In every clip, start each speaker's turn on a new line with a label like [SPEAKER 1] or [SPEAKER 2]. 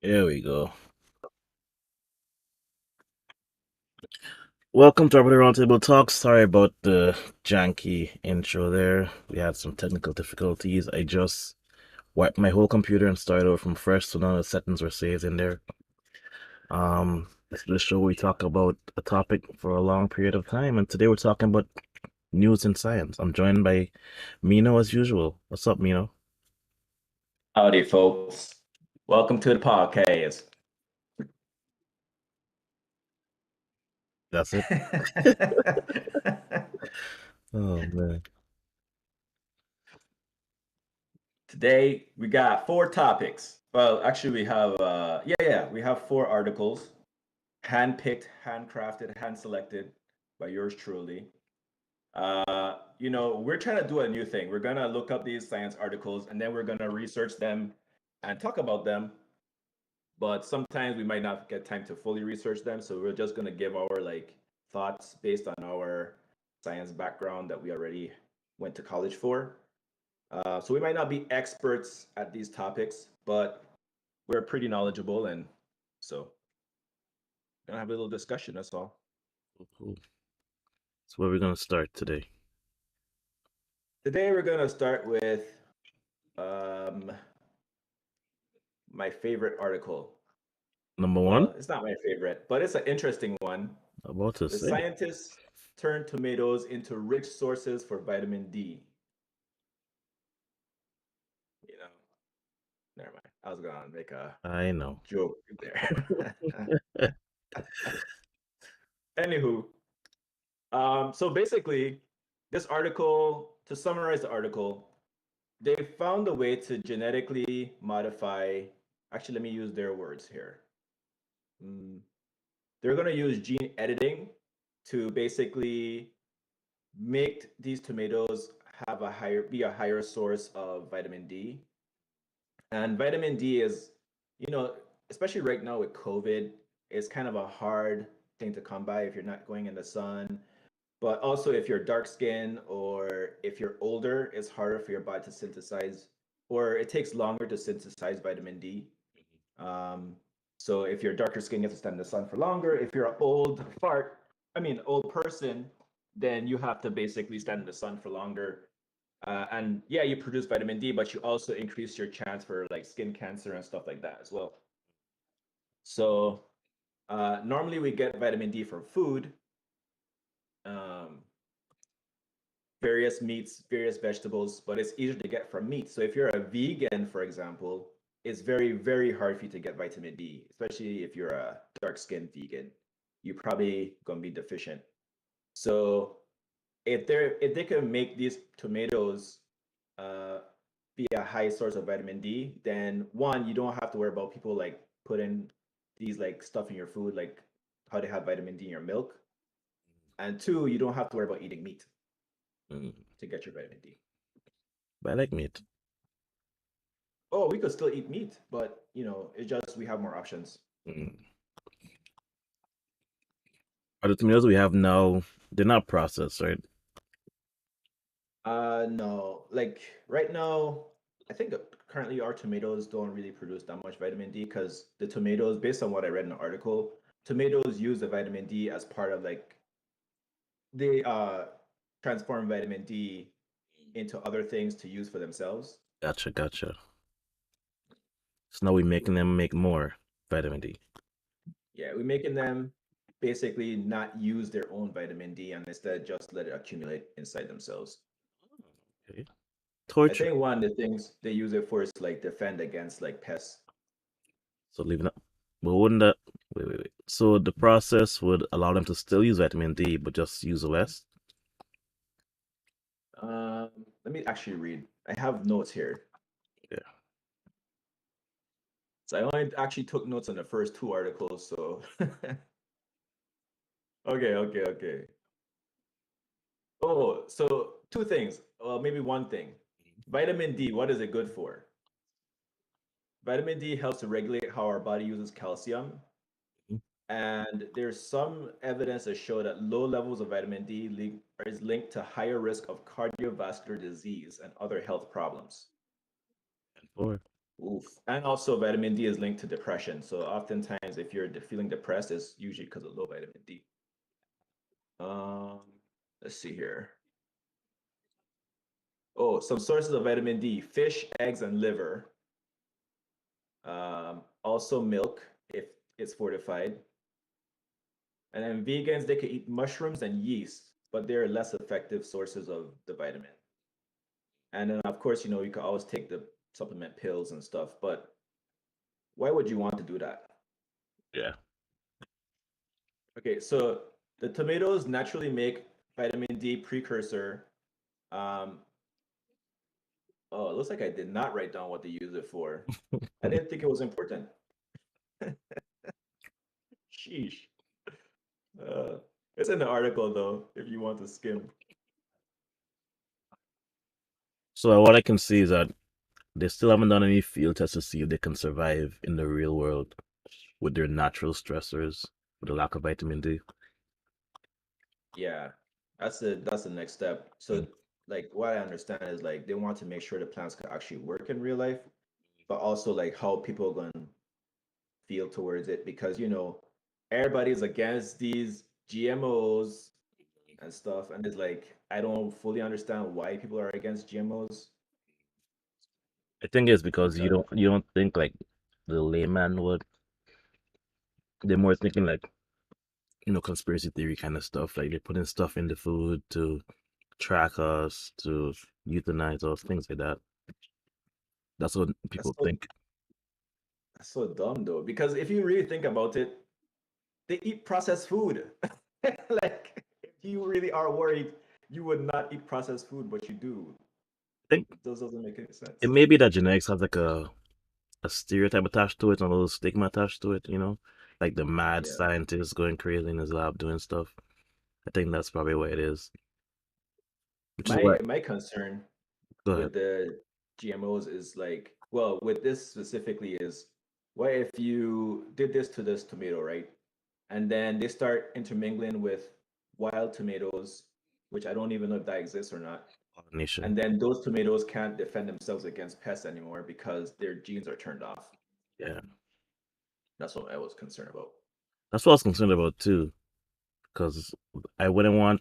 [SPEAKER 1] There we go. Welcome to our Roundtable Talk. Sorry about the janky intro there. We had some technical difficulties. I just wiped my whole computer and started over from fresh, so none of the settings were saved in there. This is the show where we talk about a topic for a long period of time, and today we're talking about news and science. I'm joined by Mino as usual. What's up, Mino?
[SPEAKER 2] Howdy, folks. Welcome to the podcast.
[SPEAKER 1] That's it. Oh man.
[SPEAKER 2] Today we got four topics. Well, actually, we have four articles, handpicked, handcrafted, hand selected by yours truly. We're trying to do a new thing. We're gonna look up these science articles and then we're gonna research them and talk about them. But sometimes we might not get time to fully research them, so we're just gonna give our thoughts based on our science background that we already went to college for. So we might not be experts at these topics, but we're pretty knowledgeable, and so we're gonna have a little discussion. That's all.
[SPEAKER 1] Cool. So where are we gonna start today?
[SPEAKER 2] Today we're gonna start with um, my favorite article.
[SPEAKER 1] Number one,
[SPEAKER 2] Well, it's not my favorite, but it's an interesting one.
[SPEAKER 1] about to
[SPEAKER 2] The
[SPEAKER 1] say.
[SPEAKER 2] scientists turned tomatoes into rich sources for vitamin D. You know, never mind. I was gonna make a
[SPEAKER 1] I know.
[SPEAKER 2] joke there. Anywho, so basically, this article, to summarize the article, they found a way to genetically modify. Actually, let me use their words here. Mm, they're going to use gene editing to basically make these tomatoes have be a higher source of vitamin D. And vitamin D is, you know, especially right now with COVID, it's kind of a hard thing to come by if you're not going in the sun. But also, if you're dark skinned or if you're older, it's harder for your body to synthesize, or it takes longer to synthesize vitamin D. Um, so if you're darker skin, you have to stand in the sun for longer. If you're an old person, then you have to basically stand in the sun for longer. And yeah, you produce vitamin D, but you also increase your chance for like skin cancer and stuff like that as well. So normally we get vitamin D from food, um, various meats, various vegetables, but it's easier to get from meat. So if you're a vegan, for example, it's very, very hard for you to get vitamin D, especially if you're a dark-skinned vegan. You're probably gonna be deficient. So if they can make these tomatoes uh, be a high source of vitamin D, then one, you don't have to worry about people like putting these like stuff in your food, like how they have vitamin D in your milk. And two, you don't have to worry about eating meat
[SPEAKER 1] Mm.
[SPEAKER 2] to get your vitamin D.
[SPEAKER 1] But I like meat.
[SPEAKER 2] Oh, we could still eat meat, but it's just we have more options.
[SPEAKER 1] Mm. Are the tomatoes we have now, they're not processed, right?
[SPEAKER 2] No, like right now, I think currently our tomatoes don't really produce that much vitamin D because the tomatoes, based on what I read in the article, tomatoes use the vitamin D as part of like they transform vitamin D into other things to use for themselves.
[SPEAKER 1] Gotcha, gotcha. So now we're making them make more vitamin D.
[SPEAKER 2] Yeah, we're making them basically not use their own vitamin D and instead just let it accumulate inside themselves.
[SPEAKER 1] Okay.
[SPEAKER 2] I
[SPEAKER 1] Torture.
[SPEAKER 2] think one of the things they use it for is like defend against like pests.
[SPEAKER 1] So leaving it. But wouldn't that wait. So the process would allow them to still use vitamin D, but just use less?
[SPEAKER 2] Um, Let me actually read. I have notes here.
[SPEAKER 1] Yeah.
[SPEAKER 2] So I only actually took notes on the first two articles. So okay. Oh, so two things. Well, maybe one thing. Vitamin D, what is it good for? Vitamin D helps to regulate how our body uses calcium.
[SPEAKER 1] Mhm.
[SPEAKER 2] And there's some evidence to show that low levels of vitamin D is linked to higher risk of cardiovascular disease and other health problems.
[SPEAKER 1] Four.
[SPEAKER 2] Oof. And also, vitamin D is linked to depression. So oftentimes, if you're feeling depressed, it's usually because of low vitamin D. Um, let's see here. Oh, some sources of vitamin D: fish, eggs, and liver. Also, milk if it's fortified. And then vegans, they can eat mushrooms and yeast, but they're less effective sources of the vitamin. And then, of course, you can always take the supplement pills and stuff, but why would you want to do that?
[SPEAKER 1] Yeah.
[SPEAKER 2] Okay, so the tomatoes naturally make vitamin D precursor. Um, oh, it looks like I did not write down what they use it for. I didn't think it was important. Sheesh. Uh, it's in the article though, if you want to skim.
[SPEAKER 1] So what I can see is that they still haven't done any field tests to see if they can survive in the real world with their natural stressors, with the lack of vitamin D.
[SPEAKER 2] Yeah, that's the next step.
[SPEAKER 1] Mm.
[SPEAKER 2] So, like, what I understand is like they want to make sure the plants can actually work in real life, but also like how people are going to feel towards it because everybody's against these GMOs and stuff, and it's like I don't fully understand why people are against GMOs
[SPEAKER 1] I think it's because you
[SPEAKER 2] because
[SPEAKER 1] don't think like the layman would. They're more thinking like, conspiracy theory kind of stuff. Like they're putting stuff in the food to track us, to euthanize us, things like that. That's what
[SPEAKER 2] that's
[SPEAKER 1] people
[SPEAKER 2] so
[SPEAKER 1] think.
[SPEAKER 2] that's so dumb though. Because if you really think about it, they eat processed food. Like if you really are worried, you would not eat processed food, but you do.
[SPEAKER 1] I think
[SPEAKER 2] It just doesn't make any
[SPEAKER 1] it
[SPEAKER 2] sense.
[SPEAKER 1] may be that genetics has like a stereotype attached to it, and a little stigma attached to it, like the mad
[SPEAKER 2] Yeah.
[SPEAKER 1] scientist going crazy in his lab doing stuff. I think that's probably what it is. Which is
[SPEAKER 2] My
[SPEAKER 1] what,
[SPEAKER 2] my concern
[SPEAKER 1] go ahead.
[SPEAKER 2] with the GMOs is like, well, with this specifically is what if you did this to this tomato, right? And then they start intermingling with wild tomatoes, which I don't even know if that exists or not.
[SPEAKER 1] Pollination.
[SPEAKER 2] And then those tomatoes can't defend themselves against pests anymore because their genes are turned off.
[SPEAKER 1] Yeah.
[SPEAKER 2] That's what I was concerned about.
[SPEAKER 1] That's what I was concerned about too, because I wouldn't want,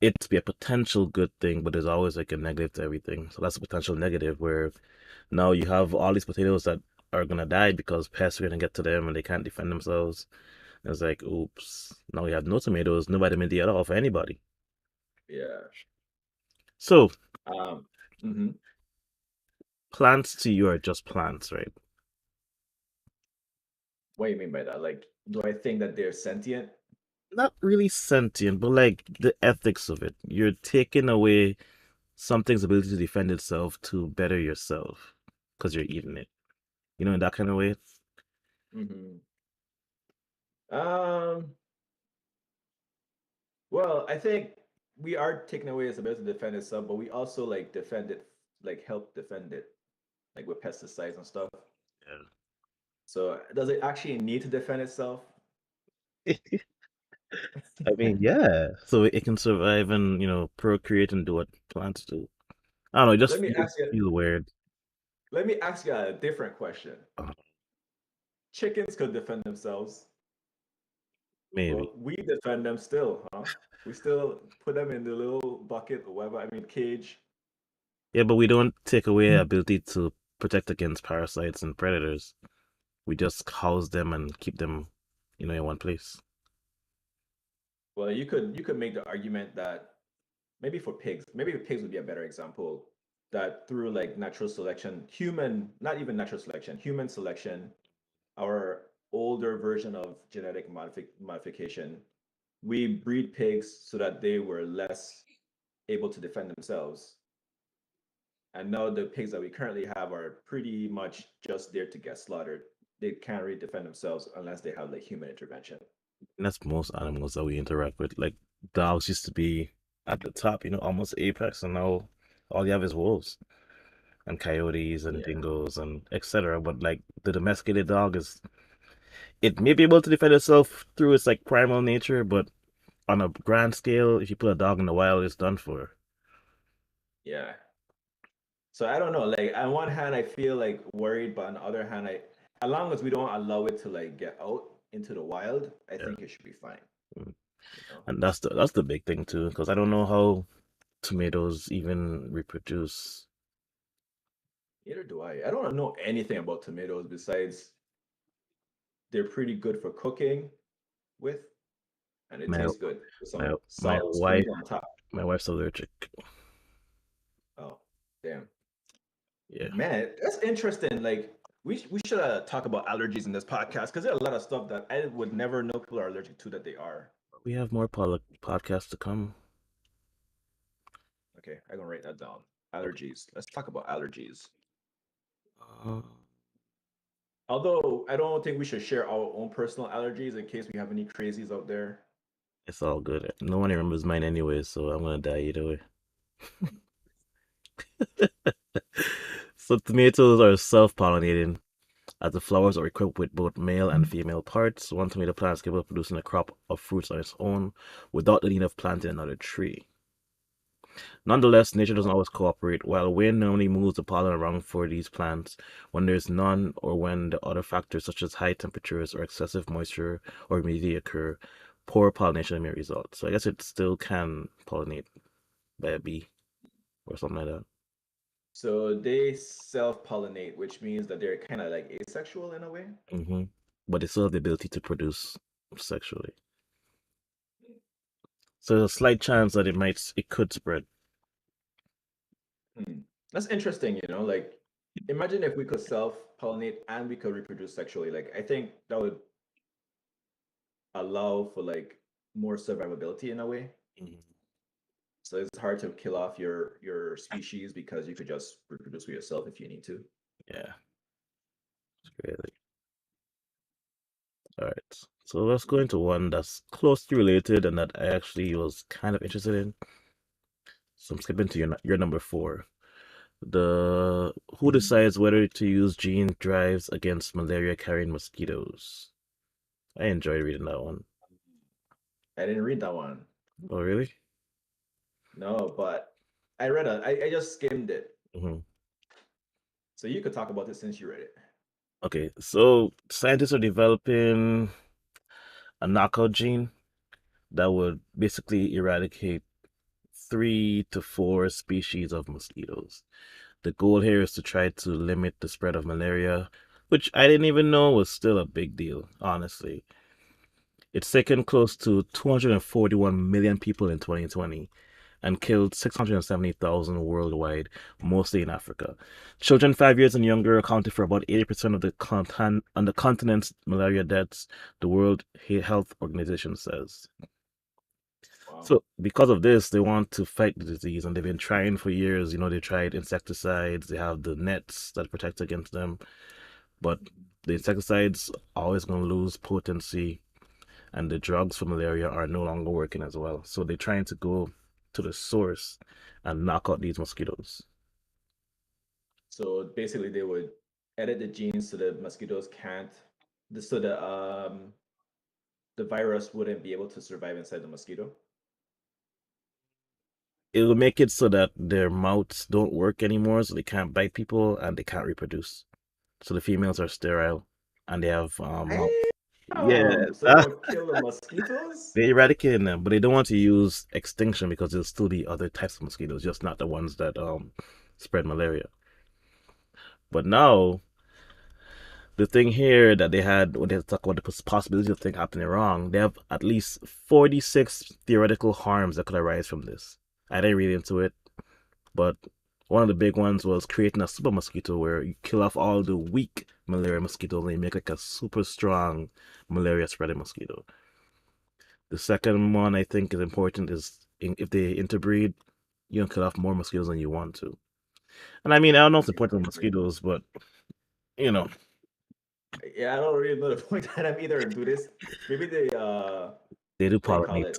[SPEAKER 1] it to be a potential good thing, but there's always like a negative to everything. So that's a potential negative where now you have all these potatoes that are gonna die because pests are gonna get to them and they can't defend themselves. And it's like, oops, now we have no tomatoes, no vitamin D at all for anybody.
[SPEAKER 2] Yeah.
[SPEAKER 1] So
[SPEAKER 2] Um, mhm.
[SPEAKER 1] plants to you are just plants, right?
[SPEAKER 2] What do you mean by that? Like, do I think that they're sentient?
[SPEAKER 1] Not really sentient, but like the ethics of it. You're taking away something's ability to defend itself to better yourself because you're eating it. In that kind of way.
[SPEAKER 2] Hmm. Um, well, I think we are taking away its ability to defend itself, but we also like defend it, like help defend it, like with pesticides and stuff. So does it actually need to defend itself?
[SPEAKER 1] Yeah. I mean, yeah. So it can survive and, procreate and do what plants do. I don't know, it just
[SPEAKER 2] Let me
[SPEAKER 1] feels
[SPEAKER 2] ask you,
[SPEAKER 1] feel weird.
[SPEAKER 2] let me ask you a different question.
[SPEAKER 1] Uh,
[SPEAKER 2] Chickens could defend themselves,
[SPEAKER 1] Maybe.
[SPEAKER 2] but we defend them still, huh? We still put them in the little bucket or whatever, I mean cage.
[SPEAKER 1] Yeah, but we don't take away the ability to protect against parasites and predators. We just house them and keep them, in one place.
[SPEAKER 2] Well, you could make the argument that maybe pigs would be a better example that through like natural selection, not even natural selection, human selection, our older version of genetic modification, we breed pigs so that they were less able to defend themselves. And now the pigs that we currently have are pretty much just there to get slaughtered. They can't really defend themselves unless they have like human intervention.
[SPEAKER 1] And that's most animals that we interact with. Like dogs used to be at the top, almost apex, and now all you have is wolves and coyotes and
[SPEAKER 2] Yeah.
[SPEAKER 1] dingoes and etc. But like the domesticated dog it may be able to defend itself through its like primal nature, but on a grand scale, if you put a dog in the wild, it's done for.
[SPEAKER 2] Yeah. So I don't know. Like on one hand, I feel like worried, but on the other hand, as long as we don't allow it to like get out into the wild, I
[SPEAKER 1] Yeah.
[SPEAKER 2] think it should be fine.
[SPEAKER 1] Mm.
[SPEAKER 2] You know,
[SPEAKER 1] And that's the big thing too, because I don't know how tomatoes even reproduce.
[SPEAKER 2] neither do I. I don't know anything about tomatoes besides they're pretty good for cooking with, and it
[SPEAKER 1] My
[SPEAKER 2] tastes good with
[SPEAKER 1] my
[SPEAKER 2] some
[SPEAKER 1] my
[SPEAKER 2] salt
[SPEAKER 1] wife
[SPEAKER 2] sprinkled on top.
[SPEAKER 1] my wife's allergic.
[SPEAKER 2] Oh, damn.
[SPEAKER 1] Yeah.
[SPEAKER 2] Man, that's interesting. Like we should talk about allergies in this podcast because there's a lot of stuff that I would never know people are allergic to that they are.
[SPEAKER 1] We have more podcasts to come.
[SPEAKER 2] Okay, I'm gonna write that down. Allergies. Let's talk about allergies.
[SPEAKER 1] Uh,
[SPEAKER 2] Although I don't think we should share our own personal allergies in case we have any crazies out there.
[SPEAKER 1] it's all good. No one remembers mine anyway, so I'm gonna die either way. So tomatoes are self-pollinating, as the flowers are equipped with both male and female parts. One tomato plant is capable of producing a crop of fruits on its own without the need of planting another tree. Nonetheless, nature doesn't always cooperate. While wind normally moves the pollen around for these plants, when there's none or when the other factors such as high temperatures or excessive moisture or humidity occur, poor pollination may result. So I guess it still can pollinate by a bee or something like that.
[SPEAKER 2] So they self-pollinate, which means that they're kind of like asexual in a way.
[SPEAKER 1] Hmm. But they still have the ability to produce sexually. So there's a slight chance that it could spread.
[SPEAKER 2] Hmm. That's interesting, like imagine if we could self-pollinate and we could reproduce sexually. Like I think that would allow for like more survivability in a way.
[SPEAKER 1] Mhm.
[SPEAKER 2] So it's hard to kill off your species because you could just reproduce with yourself if you need to.
[SPEAKER 1] Yeah, it's crazy. All right. So let's go into one that's closely related and that I actually was kind of interested in. So I'm skipping to your number four. The Who decides whether to use gene drives against malaria carrying mosquitoes? I enjoyed reading that one.
[SPEAKER 2] I didn't read that one.
[SPEAKER 1] Oh, really?
[SPEAKER 2] No, but I just skimmed it.
[SPEAKER 1] Hmm.
[SPEAKER 2] So you could talk about this since you read it.
[SPEAKER 1] Okay, so scientists are developing a knockout gene that would basically eradicate 3 to 4 species of mosquitoes. The goal here is to try to limit the spread of malaria, which I didn't even know was still a big deal, honestly. It's taken close to 241 million people in 2020 and killed 670,000 worldwide, mostly in Africa. Children 5 years and younger accounted for about 80% of on the continent's malaria deaths, the World Health Organization says.
[SPEAKER 2] Wow.
[SPEAKER 1] So, because of this, they want to fight the disease, and they've been trying for years. They tried insecticides, they have the nets that protect against them, but the insecticides are always going to lose potency, and the drugs for malaria are no longer working as well. So, they're trying to go to the source and knock out these mosquitoes.
[SPEAKER 2] So basically, they would edit the genes so the mosquitoes can't, so the virus wouldn't be able to survive inside the mosquito.
[SPEAKER 1] It will make it so that their mouths don't work anymore, so they can't bite people and they can't reproduce. So the females are sterile and they have mouth. Yeah,
[SPEAKER 2] So they don't kill the mosquitoes?
[SPEAKER 1] they're eradicating them, but they don't want to use extinction because there's still the other types of mosquitoes, just not the ones that spread malaria. But now the thing here that they had when they talk about the possibility of things happening wrong, they have at least 46 theoretical harms that could arise from this. I didn't read into it, but one of the big ones was creating a super mosquito where you kill off all the weak malaria mosquitoes and you make like a super strong malaria spreading mosquito. The second one I think is important is if they interbreed, you can kill off more mosquitoes than you want to. And I mean, I don't know if it's important with mosquitoes, but you know,
[SPEAKER 2] Yeah, I don't really know the point that I'm either do this. Maybe they
[SPEAKER 1] they do
[SPEAKER 2] what do you call
[SPEAKER 1] pollinate.
[SPEAKER 2] it?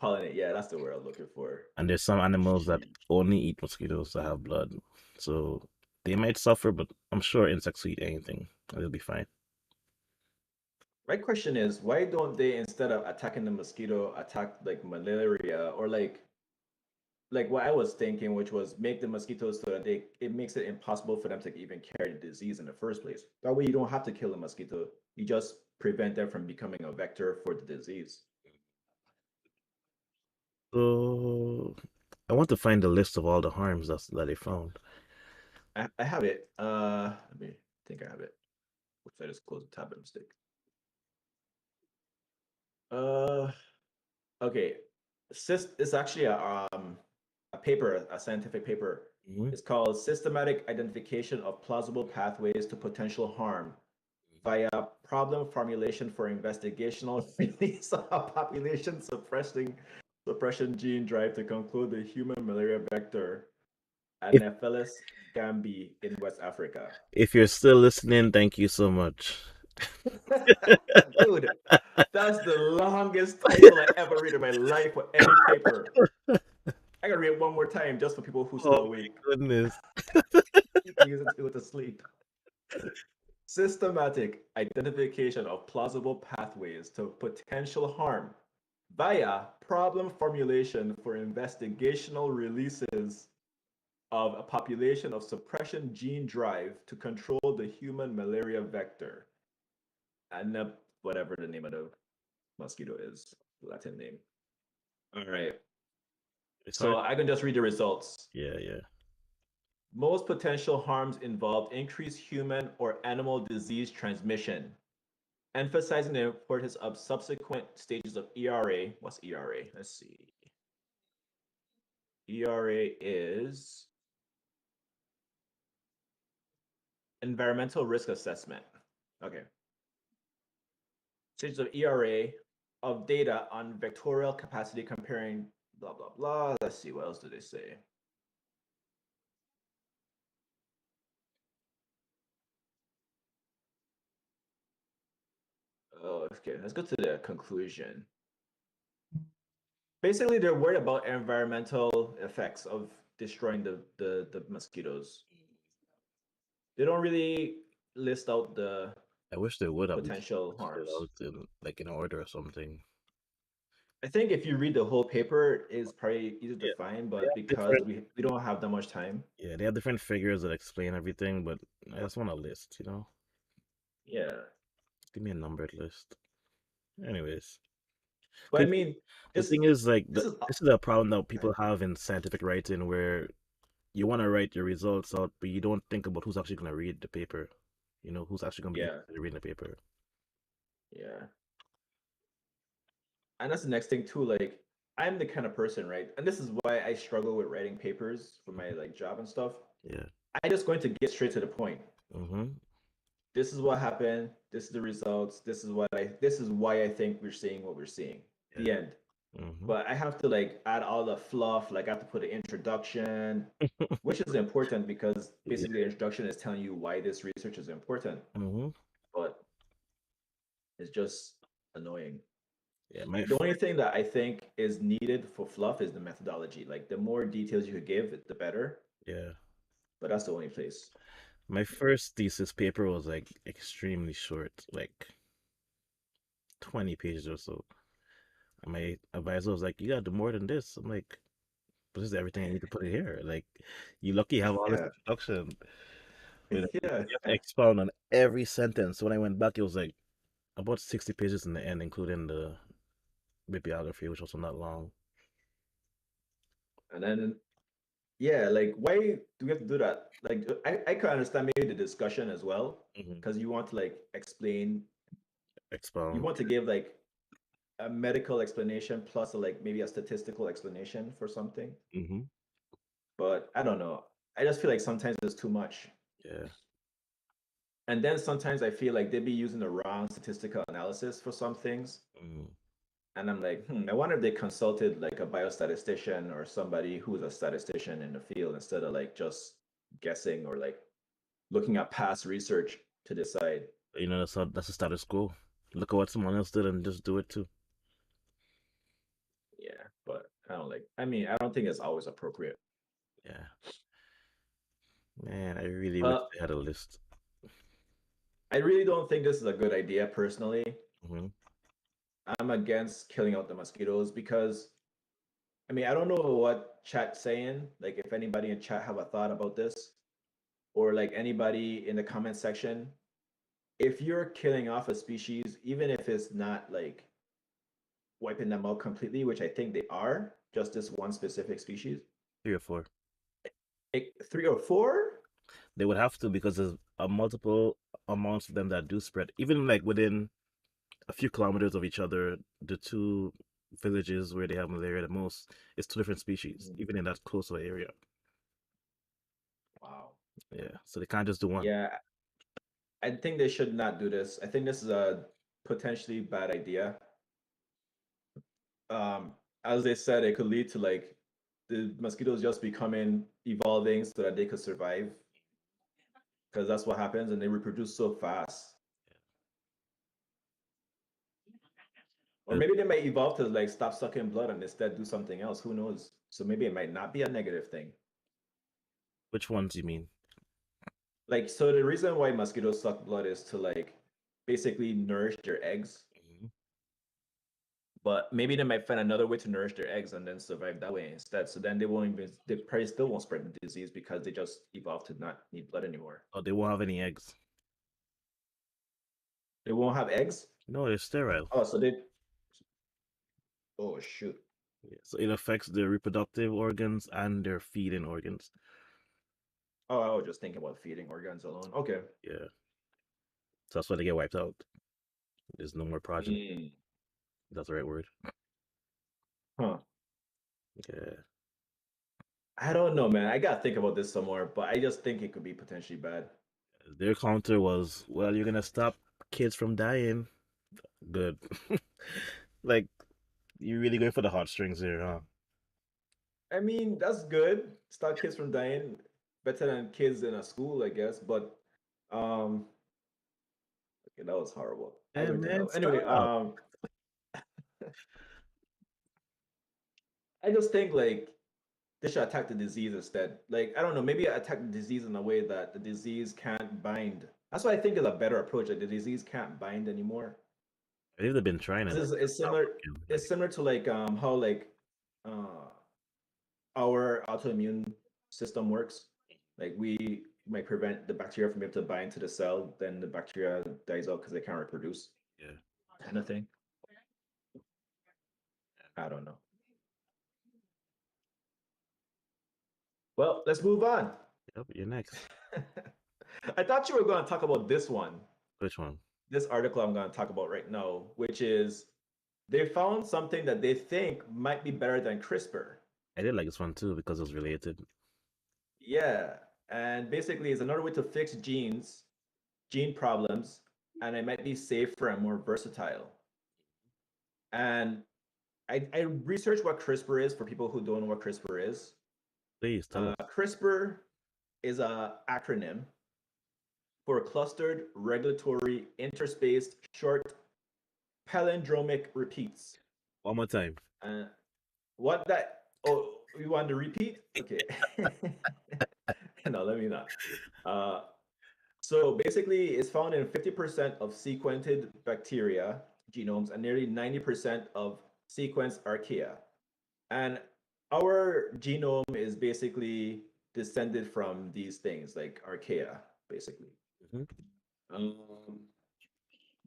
[SPEAKER 2] Pollinate. Yeah, that's the word I'm looking for.
[SPEAKER 1] And there's some animals that only eat mosquitoes that have blood. So they might suffer, but I'm sure insects will eat anything. And they'll be fine.
[SPEAKER 2] My question is, why don't they instead of attacking the mosquito, attack like malaria or like like what I was thinking, which was make the mosquitoes so that it makes it impossible for them to even carry the disease in the first place. That way, you don't have to kill the mosquito. You just prevent them from becoming a vector for the disease.
[SPEAKER 1] So I want to find the list of all the harms that they found.
[SPEAKER 2] I have it. Let me think I have it. Oops, I just closed the tab by mistake. Uh, okay. It's actually a paper, a scientific paper.
[SPEAKER 1] Hmm.
[SPEAKER 2] It's called Systematic Identification of Plausible Pathways to Potential Harm via Problem Formulation for Investigational Release of Population Suppression Gene Drive to Conclude the Human Malaria Vector
[SPEAKER 1] If
[SPEAKER 2] Anopheles gambiae in West Africa.
[SPEAKER 1] if you're still listening, thank you so much.
[SPEAKER 2] Dude, that's the longest title I ever read in my life for any paper. I gotta read it one more time just for people who
[SPEAKER 1] Oh
[SPEAKER 2] still
[SPEAKER 1] my
[SPEAKER 2] awake.
[SPEAKER 1] goodness.
[SPEAKER 2] You can use it to go to sleep. Systematic identification of plausible pathways to potential harm via problem formulation for investigational releases of a population of suppression gene drive to control the human malaria vector. And whatever the name of the mosquito is, Latin name. All right.
[SPEAKER 1] It's
[SPEAKER 2] So
[SPEAKER 1] hard.
[SPEAKER 2] I can just read the results.
[SPEAKER 1] Yeah, yeah.
[SPEAKER 2] Most potential harms involved increased human or animal disease transmission, emphasizing the importance of subsequent stages of ERA. What's ERA? Let's see. ERA is environmental risk assessment. Okay. Stages of ERA of data on vectorial capacity comparing blah, blah, blah. Let's see. What else do they say? Oh, okay. Let's go to the conclusion. Basically, they're worried about environmental effects of destroying the mosquitoes. They don't really list out the
[SPEAKER 1] I wish they would have
[SPEAKER 2] potential
[SPEAKER 1] listed it
[SPEAKER 2] harms.
[SPEAKER 1] out in like in order or something.
[SPEAKER 2] I think if you read the whole paper, it's probably easy to
[SPEAKER 1] Yeah,
[SPEAKER 2] find,
[SPEAKER 1] they
[SPEAKER 2] but
[SPEAKER 1] have
[SPEAKER 2] because
[SPEAKER 1] different.
[SPEAKER 2] we don't have that much time.
[SPEAKER 1] Yeah, they have different figures that explain everything, but I just want a list, you know?
[SPEAKER 2] Yeah.
[SPEAKER 1] Give me a numbered list. Anyways,
[SPEAKER 2] But I
[SPEAKER 1] because
[SPEAKER 2] mean,
[SPEAKER 1] the
[SPEAKER 2] this
[SPEAKER 1] thing is, like,
[SPEAKER 2] this is
[SPEAKER 1] this is a problem that
[SPEAKER 2] okay.
[SPEAKER 1] people have in scientific writing where you want to write your results out, but you don't think about who's actually going to read the paper. You know, who's actually going to be
[SPEAKER 2] Yeah,
[SPEAKER 1] interested in reading the paper.
[SPEAKER 2] yeah. And that's the next thing too. Like, I'm the kind of person, right? And this is why I struggle with writing papers for my like job and stuff.
[SPEAKER 1] Yeah.
[SPEAKER 2] I just going to get straight to the point.
[SPEAKER 1] Mm-hmm.
[SPEAKER 2] This is what happened. This is the results. This is why I think we're seeing what we're seeing.
[SPEAKER 1] Yeah.
[SPEAKER 2] The end.
[SPEAKER 1] Mm-hmm.
[SPEAKER 2] But I have to like add all the fluff. Like I have to put an introduction, which is important because
[SPEAKER 1] Yeah.
[SPEAKER 2] basically the introduction is telling you why this research is important.
[SPEAKER 1] Mm-hmm.
[SPEAKER 2] But it's just annoying.
[SPEAKER 1] Yeah. My
[SPEAKER 2] The only
[SPEAKER 1] first,
[SPEAKER 2] thing that I think is needed for fluff is the methodology. Like the more details you could give, the better.
[SPEAKER 1] yeah.
[SPEAKER 2] But that's the only place.
[SPEAKER 1] My first thesis paper was like extremely short, like 20 pages or so. And my advisor was like, "You gotta do more than this." I'm like, "But this is everything I need to put in here." Like, you lucky you have all this
[SPEAKER 2] Yeah.
[SPEAKER 1] introduction. But
[SPEAKER 2] Yeah.
[SPEAKER 1] you have to expound on every sentence. So when I went back, it was like about 60 pages in the end, including the bibliography, which was not long.
[SPEAKER 2] And then yeah, like why do we have to do that? Like I can understand maybe the discussion as well,
[SPEAKER 1] Hmm.
[SPEAKER 2] because you want to like explain, you
[SPEAKER 1] Expound.
[SPEAKER 2] want to give like a medical explanation plus like maybe a statistical explanation for something.
[SPEAKER 1] Hmm.
[SPEAKER 2] But I don't know. I just feel like sometimes it's too much.
[SPEAKER 1] Yeah.
[SPEAKER 2] And then sometimes I feel like they'd be using the wrong statistical analysis for some things.
[SPEAKER 1] Mm.
[SPEAKER 2] And I'm like, I wonder if they consulted like a biostatistician or somebody who's a statistician in the field instead of like just guessing or like looking at past research to decide.
[SPEAKER 1] You know, that's the status quo. Look at what someone else did and just do it too.
[SPEAKER 2] Yeah, but I don't like. I mean, I don't think it's always appropriate.
[SPEAKER 1] Yeah. Man, I really wish
[SPEAKER 2] But
[SPEAKER 1] they had a list.
[SPEAKER 2] I really don't think this is a good idea personally.
[SPEAKER 1] Hmm.
[SPEAKER 2] I'm against killing out the mosquitoes because I mean, I don't know what chat's saying. Like, if anybody in chat have a thought about this, or like anybody in the comment section, if you're killing off a species, even if it's not like wiping them out completely, which I think they are, just this one specific species,
[SPEAKER 1] 3 or 4.
[SPEAKER 2] three or four.
[SPEAKER 1] They would have to because there's a multiple amounts of them that do spread. Even like within a few kilometers of each other, the two villages where they have malaria the most, it's 2 different species,
[SPEAKER 2] Mm.
[SPEAKER 1] even in that close of an area.
[SPEAKER 2] Wow.
[SPEAKER 1] Yeah, so they can't just do one.
[SPEAKER 2] Yeah, I think they should not do this. I think this is a potentially bad idea. Um, as they said, it could lead to like the mosquitoes just becoming evolving so that they could survive, because that's what happens, and they reproduce so fast. Or
[SPEAKER 1] Uh,
[SPEAKER 2] maybe they might evolve to like stop sucking blood and instead do something else. Who knows? So maybe it might not be a negative thing.
[SPEAKER 1] Which ones do you mean?
[SPEAKER 2] Like, so the reason why mosquitoes suck blood is to like basically nourish their eggs.
[SPEAKER 1] Mhm.
[SPEAKER 2] But maybe they might find another way to nourish their eggs and then survive that way instead. So then they won't even, they probably still won't spread the disease because they just evolved to not need blood anymore.
[SPEAKER 1] Oh, they won't have any eggs.
[SPEAKER 2] They won't have eggs.
[SPEAKER 1] No, they're sterile.
[SPEAKER 2] Oh, so they, oh shoot.
[SPEAKER 1] Yeah. So it affects their reproductive organs and their feeding organs.
[SPEAKER 2] Oh, I was just thinking about feeding organs alone. Okay.
[SPEAKER 1] Yeah. So that's why they get wiped out. There's no more progeny.
[SPEAKER 2] Mm.
[SPEAKER 1] That's the right word.
[SPEAKER 2] Huh.
[SPEAKER 1] Yeah.
[SPEAKER 2] I don't know, man. I gotta think about this some more, but I just think it could be potentially bad.
[SPEAKER 1] Their counter was, well, you're gonna stop kids from dying. Good. Like, you're really going for the heartstrings here, huh?
[SPEAKER 2] I mean, that's good. Stop kids from dying. Better than kids in a school, I guess. But um, okay, that was horrible. I
[SPEAKER 1] Hey,
[SPEAKER 2] went to
[SPEAKER 1] man,
[SPEAKER 2] hell. Anyway,
[SPEAKER 1] stop.
[SPEAKER 2] I just think like they should attack the disease instead. Like, I don't know, maybe attack the disease in a way that the disease can't bind. That's what I think is a better approach. Like the disease can't bind anymore.
[SPEAKER 1] I think they've been trying it.
[SPEAKER 2] It's
[SPEAKER 1] Not
[SPEAKER 2] similar.
[SPEAKER 1] working.
[SPEAKER 2] It's
[SPEAKER 1] Like,
[SPEAKER 2] similar to like how like uh our autoimmune system works. Like we might prevent the bacteria from being able to bind to the cell, then the bacteria dies out because they can't reproduce,
[SPEAKER 1] yeah.
[SPEAKER 2] kind of thing. I don't know. Well, let's move on.
[SPEAKER 1] Yep, you're next.
[SPEAKER 2] I thought you were going to talk about this one,
[SPEAKER 1] Which one?
[SPEAKER 2] this article I'm going to talk about right now, which is they found something that they think might be better than CRISPR.
[SPEAKER 1] I did like this one too because it was related.
[SPEAKER 2] Yeah, and basically it's another way to fix genes, gene problems, and it might be safer and more versatile. And I researched what CRISPR is for people who don't know what CRISPR is.
[SPEAKER 1] Please tell us.
[SPEAKER 2] CRISPR is a acronym for Clustered Regulatory Interspaced Short Palindromic Repeats.
[SPEAKER 1] One more time.
[SPEAKER 2] Uh, what that? Oh, you want to repeat? Okay. No, let me not. Uh, so basically, it's found in 50% of sequented bacteria genomes and nearly 90% of sequenced archaea. And our genome is basically descended from these things like archaea, basically.
[SPEAKER 1] Mhm.
[SPEAKER 2] Um,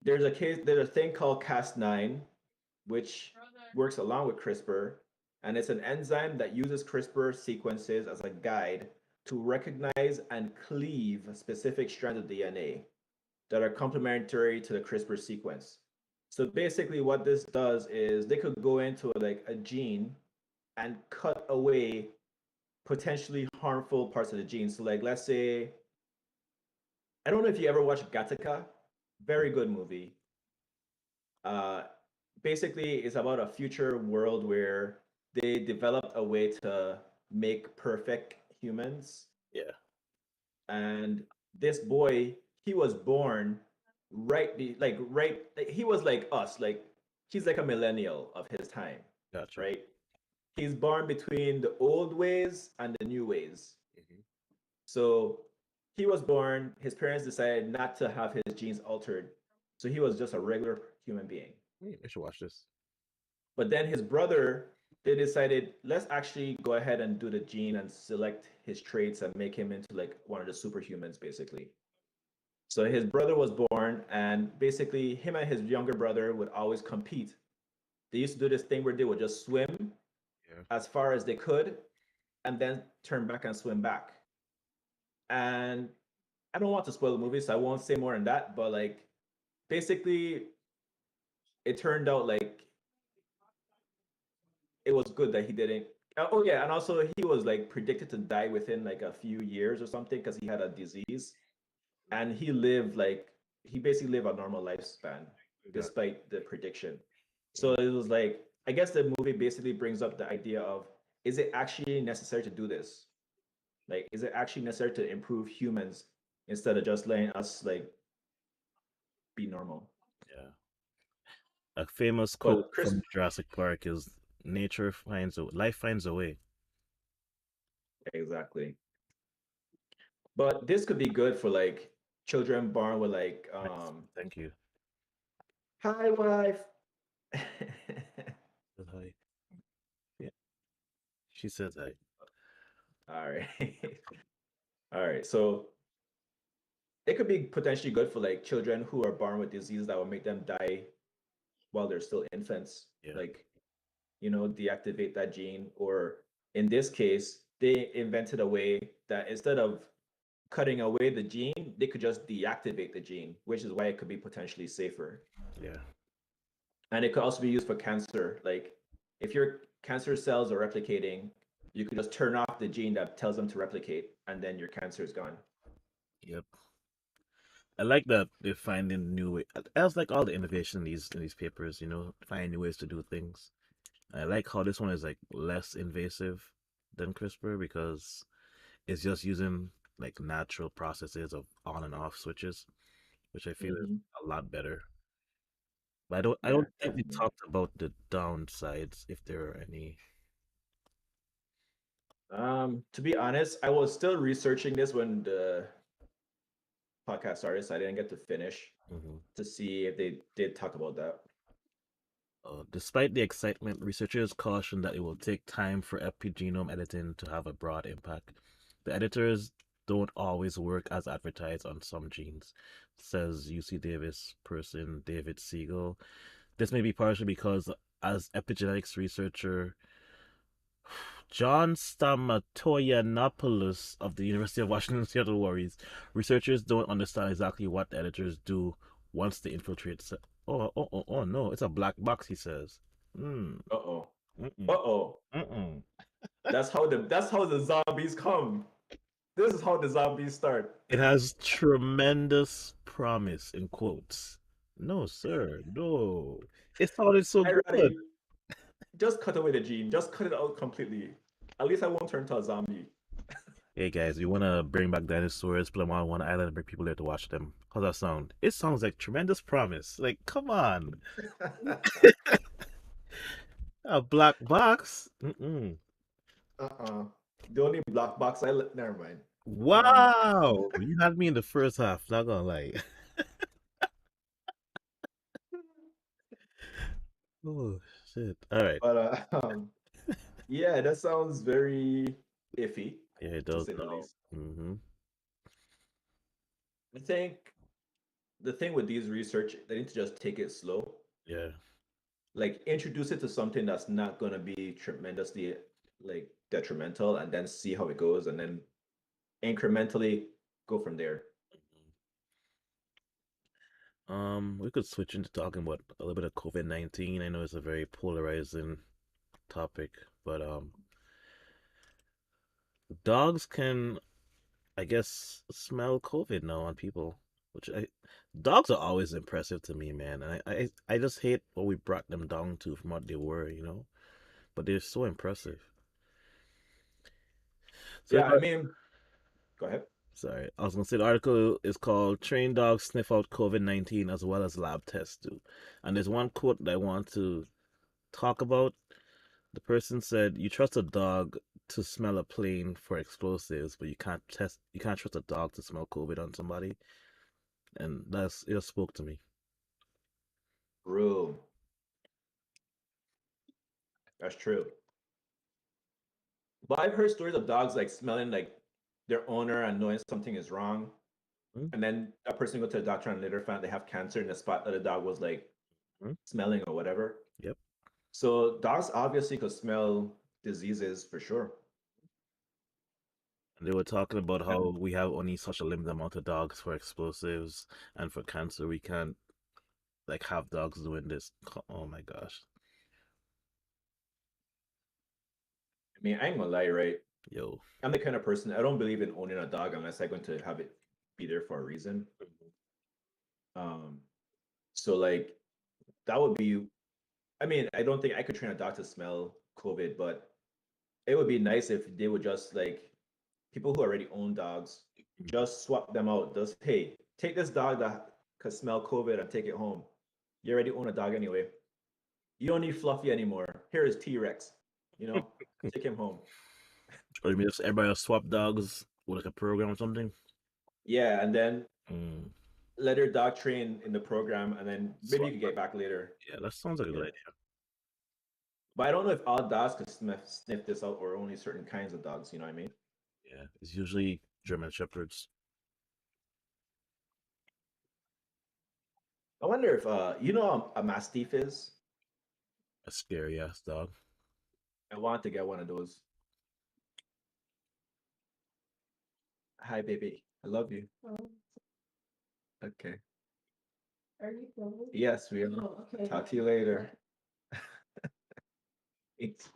[SPEAKER 2] there's a thing called Cas9, which works along with CRISPR, and it's an enzyme that uses CRISPR sequences as a guide to recognize and cleave specific strands of DNA that are complementary to the CRISPR sequence. So basically what this does is they could go into like a gene and cut away potentially harmful parts of the gene. So like let's say, I don't know if you ever watched Gattaca, very good movie. Uh, basically it's about a future world where they developed a way to make perfect humans,
[SPEAKER 1] Yeah,
[SPEAKER 2] and this boy, he was born he was like us, like he's like a millennial of his time,
[SPEAKER 1] gotcha.
[SPEAKER 2] right? He's born between the old ways and the new ways.
[SPEAKER 1] Mhm.
[SPEAKER 2] So he was born, his parents decided not to have his genes altered, so he was just a regular human being.
[SPEAKER 1] I should watch this.
[SPEAKER 2] But then his brother they decided let's actually go ahead and do the gene and select his traits and make him into like one of the superhumans, basically. So his brother was born, and basically him and his younger brother would always compete. They used to do this thing where they would just swim
[SPEAKER 1] Yeah.
[SPEAKER 2] as far as they could and then turn back and swim back. And I don't want to spoil the movie, so I won't say more than that. But like, basically, it turned out like it was good that he didn't. Oh yeah, and also he was like predicted to die within like a few years or something because he had a disease, and he lived like he basically lived a normal lifespan
[SPEAKER 1] Got
[SPEAKER 2] despite the prediction.
[SPEAKER 1] yeah.
[SPEAKER 2] So it was like I guess the movie basically brings up the idea of is it actually necessary to do this? Like, is it actually necessary to improve humans instead of just letting us like be normal?
[SPEAKER 1] Yeah. A famous quote
[SPEAKER 2] But Chris,
[SPEAKER 1] from Jurassic Park is life finds a way.
[SPEAKER 2] exactly. But this could be good for like children born with like
[SPEAKER 1] Nice. Thank you.
[SPEAKER 2] hi wife.
[SPEAKER 1] Says hi. Yeah. She says hi.
[SPEAKER 2] All right. All right. So it could be potentially good for like children who are born with diseases that will make them die while they're still infants.
[SPEAKER 1] Yeah.
[SPEAKER 2] Like, deactivate that gene. Or in this case, they invented a way that instead of cutting away the gene, they could just deactivate the gene, which is why it could be potentially safer.
[SPEAKER 1] Yeah.
[SPEAKER 2] And it could also be used for cancer. Like if your cancer cells are replicating, you could just turn off the gene that tells them to replicate, and then your cancer is gone.
[SPEAKER 1] Yep. I like that they're finding new way. I was like all the innovation in these papers, finding new ways to do things. I like how this one is like less invasive than CRISPR because it's just using like natural processes of on and off switches, which I feel is
[SPEAKER 2] Mm-hmm.
[SPEAKER 1] a lot better. But I don't
[SPEAKER 2] Yeah,
[SPEAKER 1] think we
[SPEAKER 2] definitely.
[SPEAKER 1] talked about the downsides if there are any.
[SPEAKER 2] To be honest, I was still researching this when the podcast started, so I didn't get to finish
[SPEAKER 1] Mhm.
[SPEAKER 2] to see if they did talk about that.
[SPEAKER 1] Despite the excitement, researchers caution that it will take time for epigenome editing to have a broad impact. The editors don't always work as advertised on some genes, says UC Davis person David Siegel. This may be partially because, as epigenetics researcher John Stamatoyanopoulos of the University of Washington Seattle worries, researchers don't understand exactly what the editors do once they infiltrate. Oh, no, it's a black box, he says. Hmm.
[SPEAKER 2] Uh oh. Uh
[SPEAKER 1] Mm-mm.
[SPEAKER 2] oh.
[SPEAKER 1] Mm-mm.
[SPEAKER 2] That's how the zombies come. This is how the zombies start.
[SPEAKER 1] It has tremendous promise in quotes. No, sir, no. It sounded so
[SPEAKER 2] I rather
[SPEAKER 1] good.
[SPEAKER 2] you just cut away the gene. Just cut it out completely. At least I won't turn to a zombie.
[SPEAKER 1] Hey guys, we want to bring back dinosaurs, put them on one island, and bring people there to watch them. How's that sound? It sounds like tremendous promise. Like, come on. A black box? Mm-mm.
[SPEAKER 2] Uh-uh. The only black box never mind. Um,
[SPEAKER 1] Wow. You had me in the first half, not gonna lie. Oh, shit. All right.
[SPEAKER 2] but yeah, that sounds very iffy,
[SPEAKER 1] Yeah, it
[SPEAKER 2] to
[SPEAKER 1] does
[SPEAKER 2] say the
[SPEAKER 1] now.
[SPEAKER 2] least.
[SPEAKER 1] Mm-hmm.
[SPEAKER 2] I think the thing with these research, they need to just take it slow.
[SPEAKER 1] Yeah.
[SPEAKER 2] Like introduce it to something that's not gonna be tremendously like detrimental, and then see how it goes, and then incrementally go from there.
[SPEAKER 1] We could switch into talking about a little bit of COVID-19. I know it's a very polarizing topic, but dogs can, I guess, smell COVID now on people, which I dogs are always impressive to me, man. And I just hate what we brought them down to from what they were. But they're so impressive. So
[SPEAKER 2] Yeah, I mean, go ahead.
[SPEAKER 1] sorry, I was gonna say the article is called "Trained Dogs Sniff Out COVID-19 as Well as Lab Tests Do," and there's one quote that I want to talk about. The person said, "You trust a dog to smell a plane for explosives, but you can't trust a dog to smell COVID on somebody." And it just spoke to me.
[SPEAKER 2] True. That's true. But I've heard stories of dogs like smelling like their owner and knowing something is wrong.
[SPEAKER 1] Mm-hmm.
[SPEAKER 2] And then that person go to the doctor and later found they have cancer in the spot that the dog was like
[SPEAKER 1] Mm-hmm.
[SPEAKER 2] smelling or whatever.
[SPEAKER 1] Yep.
[SPEAKER 2] So dogs obviously could smell diseases for sure.
[SPEAKER 1] And they were talking about how we have only such a limited amount of dogs for explosives and for cancer. We can't like have dogs doing this. Oh my gosh.
[SPEAKER 2] I mean, I ain't gonna lie, right?
[SPEAKER 1] Yo.
[SPEAKER 2] I'm the kind of person I don't believe in owning a dog unless I'm going to have it be there for a reason. Um, so like that would be. I mean, I don't think I could train a dog to smell COVID, but it would be nice if they would just like people who already own dogs just swap them out. Just hey, take this dog that could smell COVID and take it home. You already own a dog anyway. You don't need Fluffy anymore. Here is T Rex. You know, take him home.
[SPEAKER 1] Or you mean just everybody else swap dogs with like a program or something?
[SPEAKER 2] Yeah, and then
[SPEAKER 1] Mm.
[SPEAKER 2] let your dog train in the program, and then maybe you
[SPEAKER 1] Swap.
[SPEAKER 2] could get back later.
[SPEAKER 1] Yeah, that sounds like a good
[SPEAKER 2] Yeah,
[SPEAKER 1] idea.
[SPEAKER 2] but I don't know if all dogs could sniff this out or only certain kinds of dogs. You know what I mean?
[SPEAKER 1] Yeah, it's usually German Shepherds.
[SPEAKER 2] I wonder if you know a Mastiff is.
[SPEAKER 1] A scary ass dog.
[SPEAKER 2] I want to get one of those. Hi, baby. I love you. Okay. Are you filming? Yes, we are. Oh, okay. Talk to you later. It's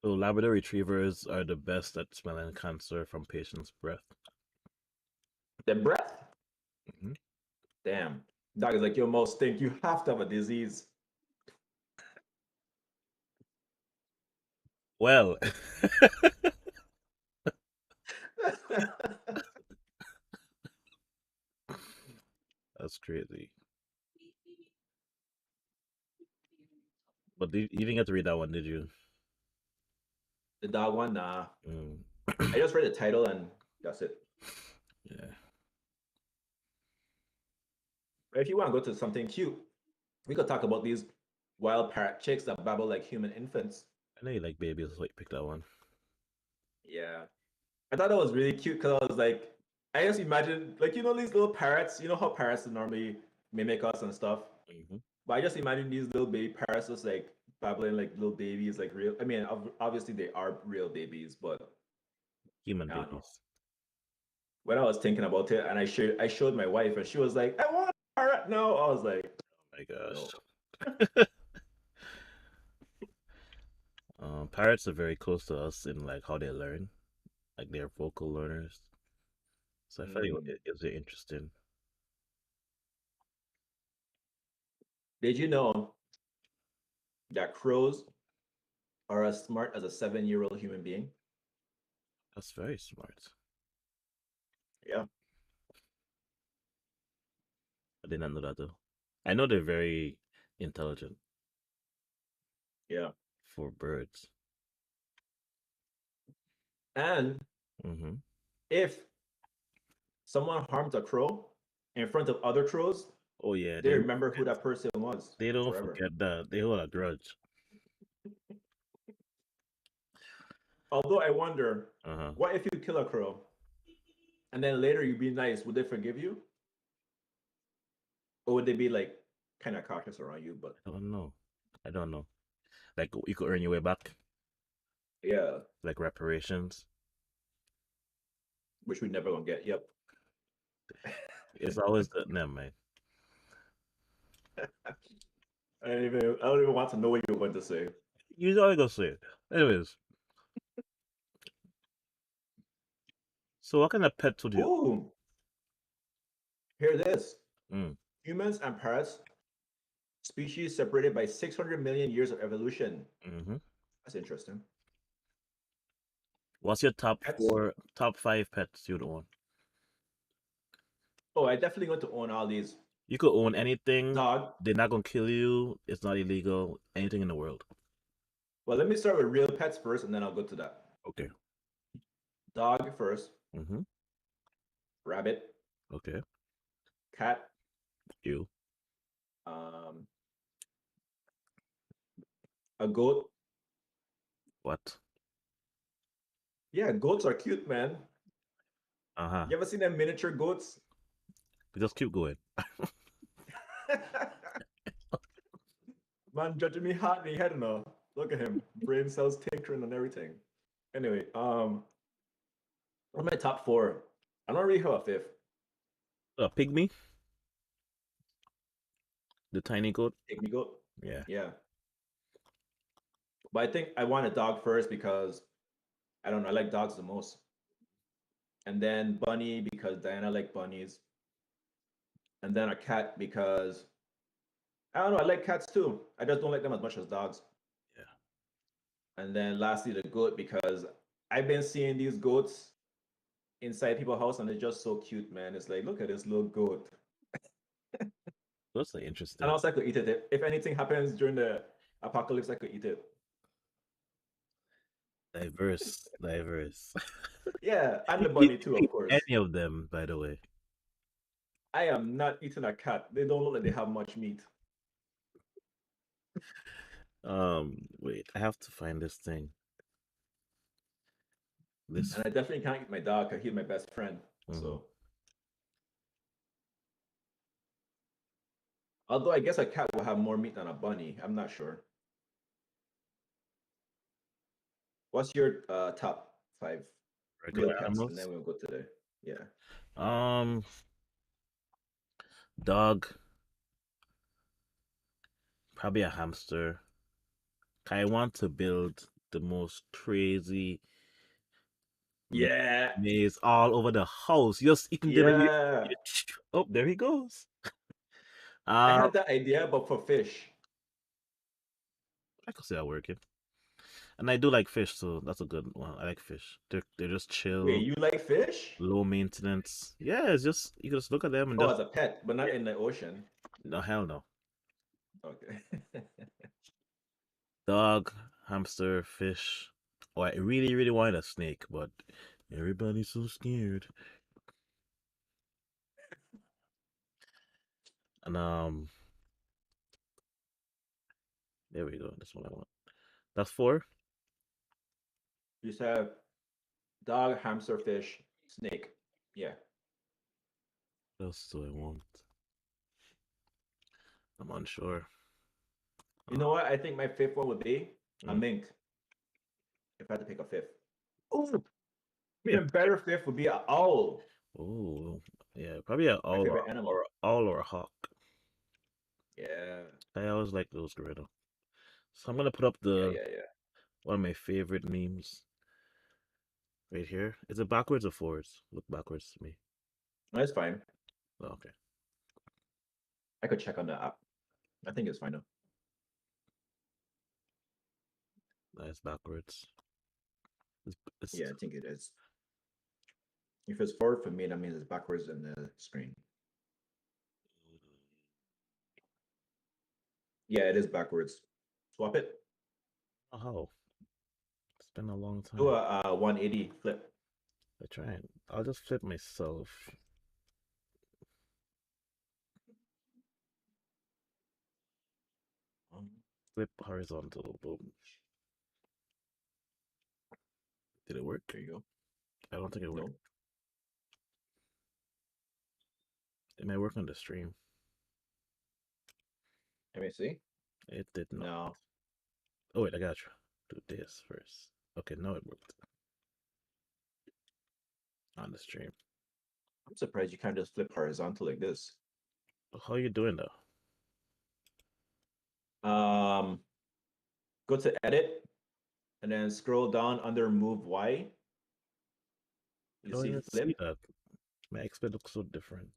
[SPEAKER 1] So Labrador Retrievers are the best at smelling cancer from patients' breath.
[SPEAKER 2] the breath.
[SPEAKER 1] Hmm.
[SPEAKER 2] Damn. Dog is like, your mouth stink. You have to have a disease.
[SPEAKER 1] Well, that's crazy. But you didn't get to read that one, did you?
[SPEAKER 2] The dog one, nah.
[SPEAKER 1] Mm.
[SPEAKER 2] I just read the title and that's it.
[SPEAKER 1] Yeah,
[SPEAKER 2] But if you want to go to something cute, we could talk about these wild parrot chicks that babble like human infants.
[SPEAKER 1] I know you like babies, so you picked that one.
[SPEAKER 2] Yeah. I thought that was really cute because I was like, I just imagine, like, you know, these little parrots, you know how parrots normally mimic us and stuff?
[SPEAKER 1] Hmm.
[SPEAKER 2] But I just imagine these little baby parrots just like babbling like little babies, like real. I mean, obviously they are real babies, but
[SPEAKER 1] Human
[SPEAKER 2] I don't know.
[SPEAKER 1] babies.
[SPEAKER 2] When I was thinking about it, and I showed my wife, and she was like, "I want a parrot now." I was like,
[SPEAKER 1] Oh my gosh.
[SPEAKER 2] "No."
[SPEAKER 1] Parrots are very close to us in like how they learn, like they're vocal learners. So I feel like
[SPEAKER 2] Mm.
[SPEAKER 1] it gives it interesting.
[SPEAKER 2] Did you know that crows are as smart as a 7-year-old human being?
[SPEAKER 1] That's very smart.
[SPEAKER 2] Yeah,
[SPEAKER 1] I did not know that though. I know they're very intelligent
[SPEAKER 2] yeah.
[SPEAKER 1] for birds.
[SPEAKER 2] And
[SPEAKER 1] Hmm.
[SPEAKER 2] if someone harms a crow in front of other crows,
[SPEAKER 1] Oh yeah,
[SPEAKER 2] they remember who that person was
[SPEAKER 1] they don't
[SPEAKER 2] forever.
[SPEAKER 1] forget that. They hold a grudge.
[SPEAKER 2] Although I wonder,
[SPEAKER 1] Uh-huh.
[SPEAKER 2] what if you kill a crow and then later you be nice? Would they forgive you, or would they be like kind of cautious around you? But
[SPEAKER 1] I don't know. I don't know. Like you could earn your way back,
[SPEAKER 2] yeah,
[SPEAKER 1] like reparations.
[SPEAKER 2] which we never gonna get. Yep.
[SPEAKER 1] It's always the never mind.
[SPEAKER 2] I don't even want to know what you're going to say.
[SPEAKER 1] You always gonna say it. Anyways, so what kind of pets would you?
[SPEAKER 2] Ooh, hear this.
[SPEAKER 1] Mm,
[SPEAKER 2] Humans and parrots, species separated by 600 million years of evolution.
[SPEAKER 1] hmm.
[SPEAKER 2] That's interesting.
[SPEAKER 1] What's your
[SPEAKER 2] Pets.
[SPEAKER 1] top five pets you'd own?
[SPEAKER 2] Oh, I definitely want to own all these.
[SPEAKER 1] You could own anything.
[SPEAKER 2] Dog.
[SPEAKER 1] They're not gonna kill you. It's not illegal. Anything in the world.
[SPEAKER 2] Well, let me start with real pets first, and then I'll go to that.
[SPEAKER 1] Okay.
[SPEAKER 2] Dog first,
[SPEAKER 1] Mm-hmm.
[SPEAKER 2] rabbit,
[SPEAKER 1] Okay.
[SPEAKER 2] cat,
[SPEAKER 1] You.
[SPEAKER 2] um, a goat,
[SPEAKER 1] What?
[SPEAKER 2] Yeah, goats are cute, man.
[SPEAKER 1] Uh-huh.
[SPEAKER 2] You ever seen them miniature goats?
[SPEAKER 1] Just keep going.
[SPEAKER 2] Man, judging me hot in the head now. Look at him, brain cells tinkering and everything. Anyway, what are my top four? I don't really have a fifth.
[SPEAKER 1] Pygmy, the tiny goat.
[SPEAKER 2] Take me goat.
[SPEAKER 1] Yeah.
[SPEAKER 2] Yeah, but I think I want a dog first because I don't know. I like dogs the most, and then bunny because Diana liked bunnies, and then a cat because I don't know. I like cats too. I just don't like them as much as dogs.
[SPEAKER 1] Yeah.
[SPEAKER 2] And then lastly, the goat because I've been seeing these goats inside people's house and they're just so cute, man. It's like, look at this little goat.
[SPEAKER 1] That's like
[SPEAKER 2] And
[SPEAKER 1] interesting.
[SPEAKER 2] also, I could eat it. If anything happens during the apocalypse, I could eat it.
[SPEAKER 1] Diverse, diverse.
[SPEAKER 2] Yeah, and the
[SPEAKER 1] You
[SPEAKER 2] bunny too,
[SPEAKER 1] can
[SPEAKER 2] of
[SPEAKER 1] eat
[SPEAKER 2] course.
[SPEAKER 1] any of them, by the way.
[SPEAKER 2] I am not eating a cat. They don't look like they have much meat.
[SPEAKER 1] Wait, I have to find this thing. This.
[SPEAKER 2] And I definitely can't eat my dog because he's my best friend.
[SPEAKER 1] Mhm.
[SPEAKER 2] So, although I guess a cat will have more meat than a bunny. I'm not sure. What's your top five
[SPEAKER 1] Regular
[SPEAKER 2] real pets? And then
[SPEAKER 1] animals.
[SPEAKER 2] we'll go to the, yeah.
[SPEAKER 1] Um, Dog, probably a hamster. I want to build the most crazy
[SPEAKER 2] Yeah.
[SPEAKER 1] maze all over the house. Just eating them and
[SPEAKER 2] Yeah.
[SPEAKER 1] oh, there he goes.
[SPEAKER 2] I
[SPEAKER 1] Um,
[SPEAKER 2] had that idea, but for fish.
[SPEAKER 1] I could see that working. And I do like fish, so that's a good one. I like fish. They're just
[SPEAKER 2] Wait,
[SPEAKER 1] chill,
[SPEAKER 2] you like fish?
[SPEAKER 1] low maintenance. Yeah, it's just you can just look at them and
[SPEAKER 2] Oh,
[SPEAKER 1] just
[SPEAKER 2] as a pet, but
[SPEAKER 1] yeah.
[SPEAKER 2] not in the ocean.
[SPEAKER 1] No, hell no.
[SPEAKER 2] Okay.
[SPEAKER 1] Dog, hamster, fish. Oh, I really, really wanted a snake, but everybody's so scared. And there we go. That's what I want. That's four.
[SPEAKER 2] You said dog, hamster, fish, snake. Yeah.
[SPEAKER 1] What else do I want? I'm unsure.
[SPEAKER 2] You
[SPEAKER 1] Uh,
[SPEAKER 2] know what? I think my fifth one would be a
[SPEAKER 1] mm.
[SPEAKER 2] mink. If I had to pick a fifth.
[SPEAKER 1] Oh, yeah.
[SPEAKER 2] Even better fifth would be an owl.
[SPEAKER 1] Oh, yeah. Probably an
[SPEAKER 2] My
[SPEAKER 1] owl
[SPEAKER 2] favorite animal.
[SPEAKER 1] owl or a hawk.
[SPEAKER 2] Yeah.
[SPEAKER 1] I always like those growing up. So I'm gonna put up
[SPEAKER 2] Yeah,
[SPEAKER 1] the
[SPEAKER 2] yeah, yeah.
[SPEAKER 1] one of my favorite memes right here. Is it backwards or forwards? Look backwards to me.
[SPEAKER 2] That's fine.
[SPEAKER 1] Oh, okay.
[SPEAKER 2] I could check on the app. I think it's fine though.
[SPEAKER 1] Nice backwards. It's
[SPEAKER 2] Yeah, I think it is. If it's forward for me, that means it's backwards in the screen. Yeah, it is backwards. Swap it.
[SPEAKER 1] oh, it's been a long
[SPEAKER 2] Do
[SPEAKER 1] time.
[SPEAKER 2] a 180 flip.
[SPEAKER 1] I try and I'll just flip myself. Flip horizontal. Boom. Did it work?
[SPEAKER 2] There you go.
[SPEAKER 1] I don't think it worked.
[SPEAKER 2] No,
[SPEAKER 1] It may work on the stream.
[SPEAKER 2] let me see.
[SPEAKER 1] It did not.
[SPEAKER 2] No,
[SPEAKER 1] Oh wait, I gotta do this first. Okay, now it worked on the stream.
[SPEAKER 2] I'm surprised you can't just flip horizontal like this.
[SPEAKER 1] How you doing though?
[SPEAKER 2] Um, Go to edit and then scroll down under move Y.
[SPEAKER 1] I
[SPEAKER 2] You
[SPEAKER 1] don't
[SPEAKER 2] see
[SPEAKER 1] even see
[SPEAKER 2] flip.
[SPEAKER 1] that. My XP looks so different.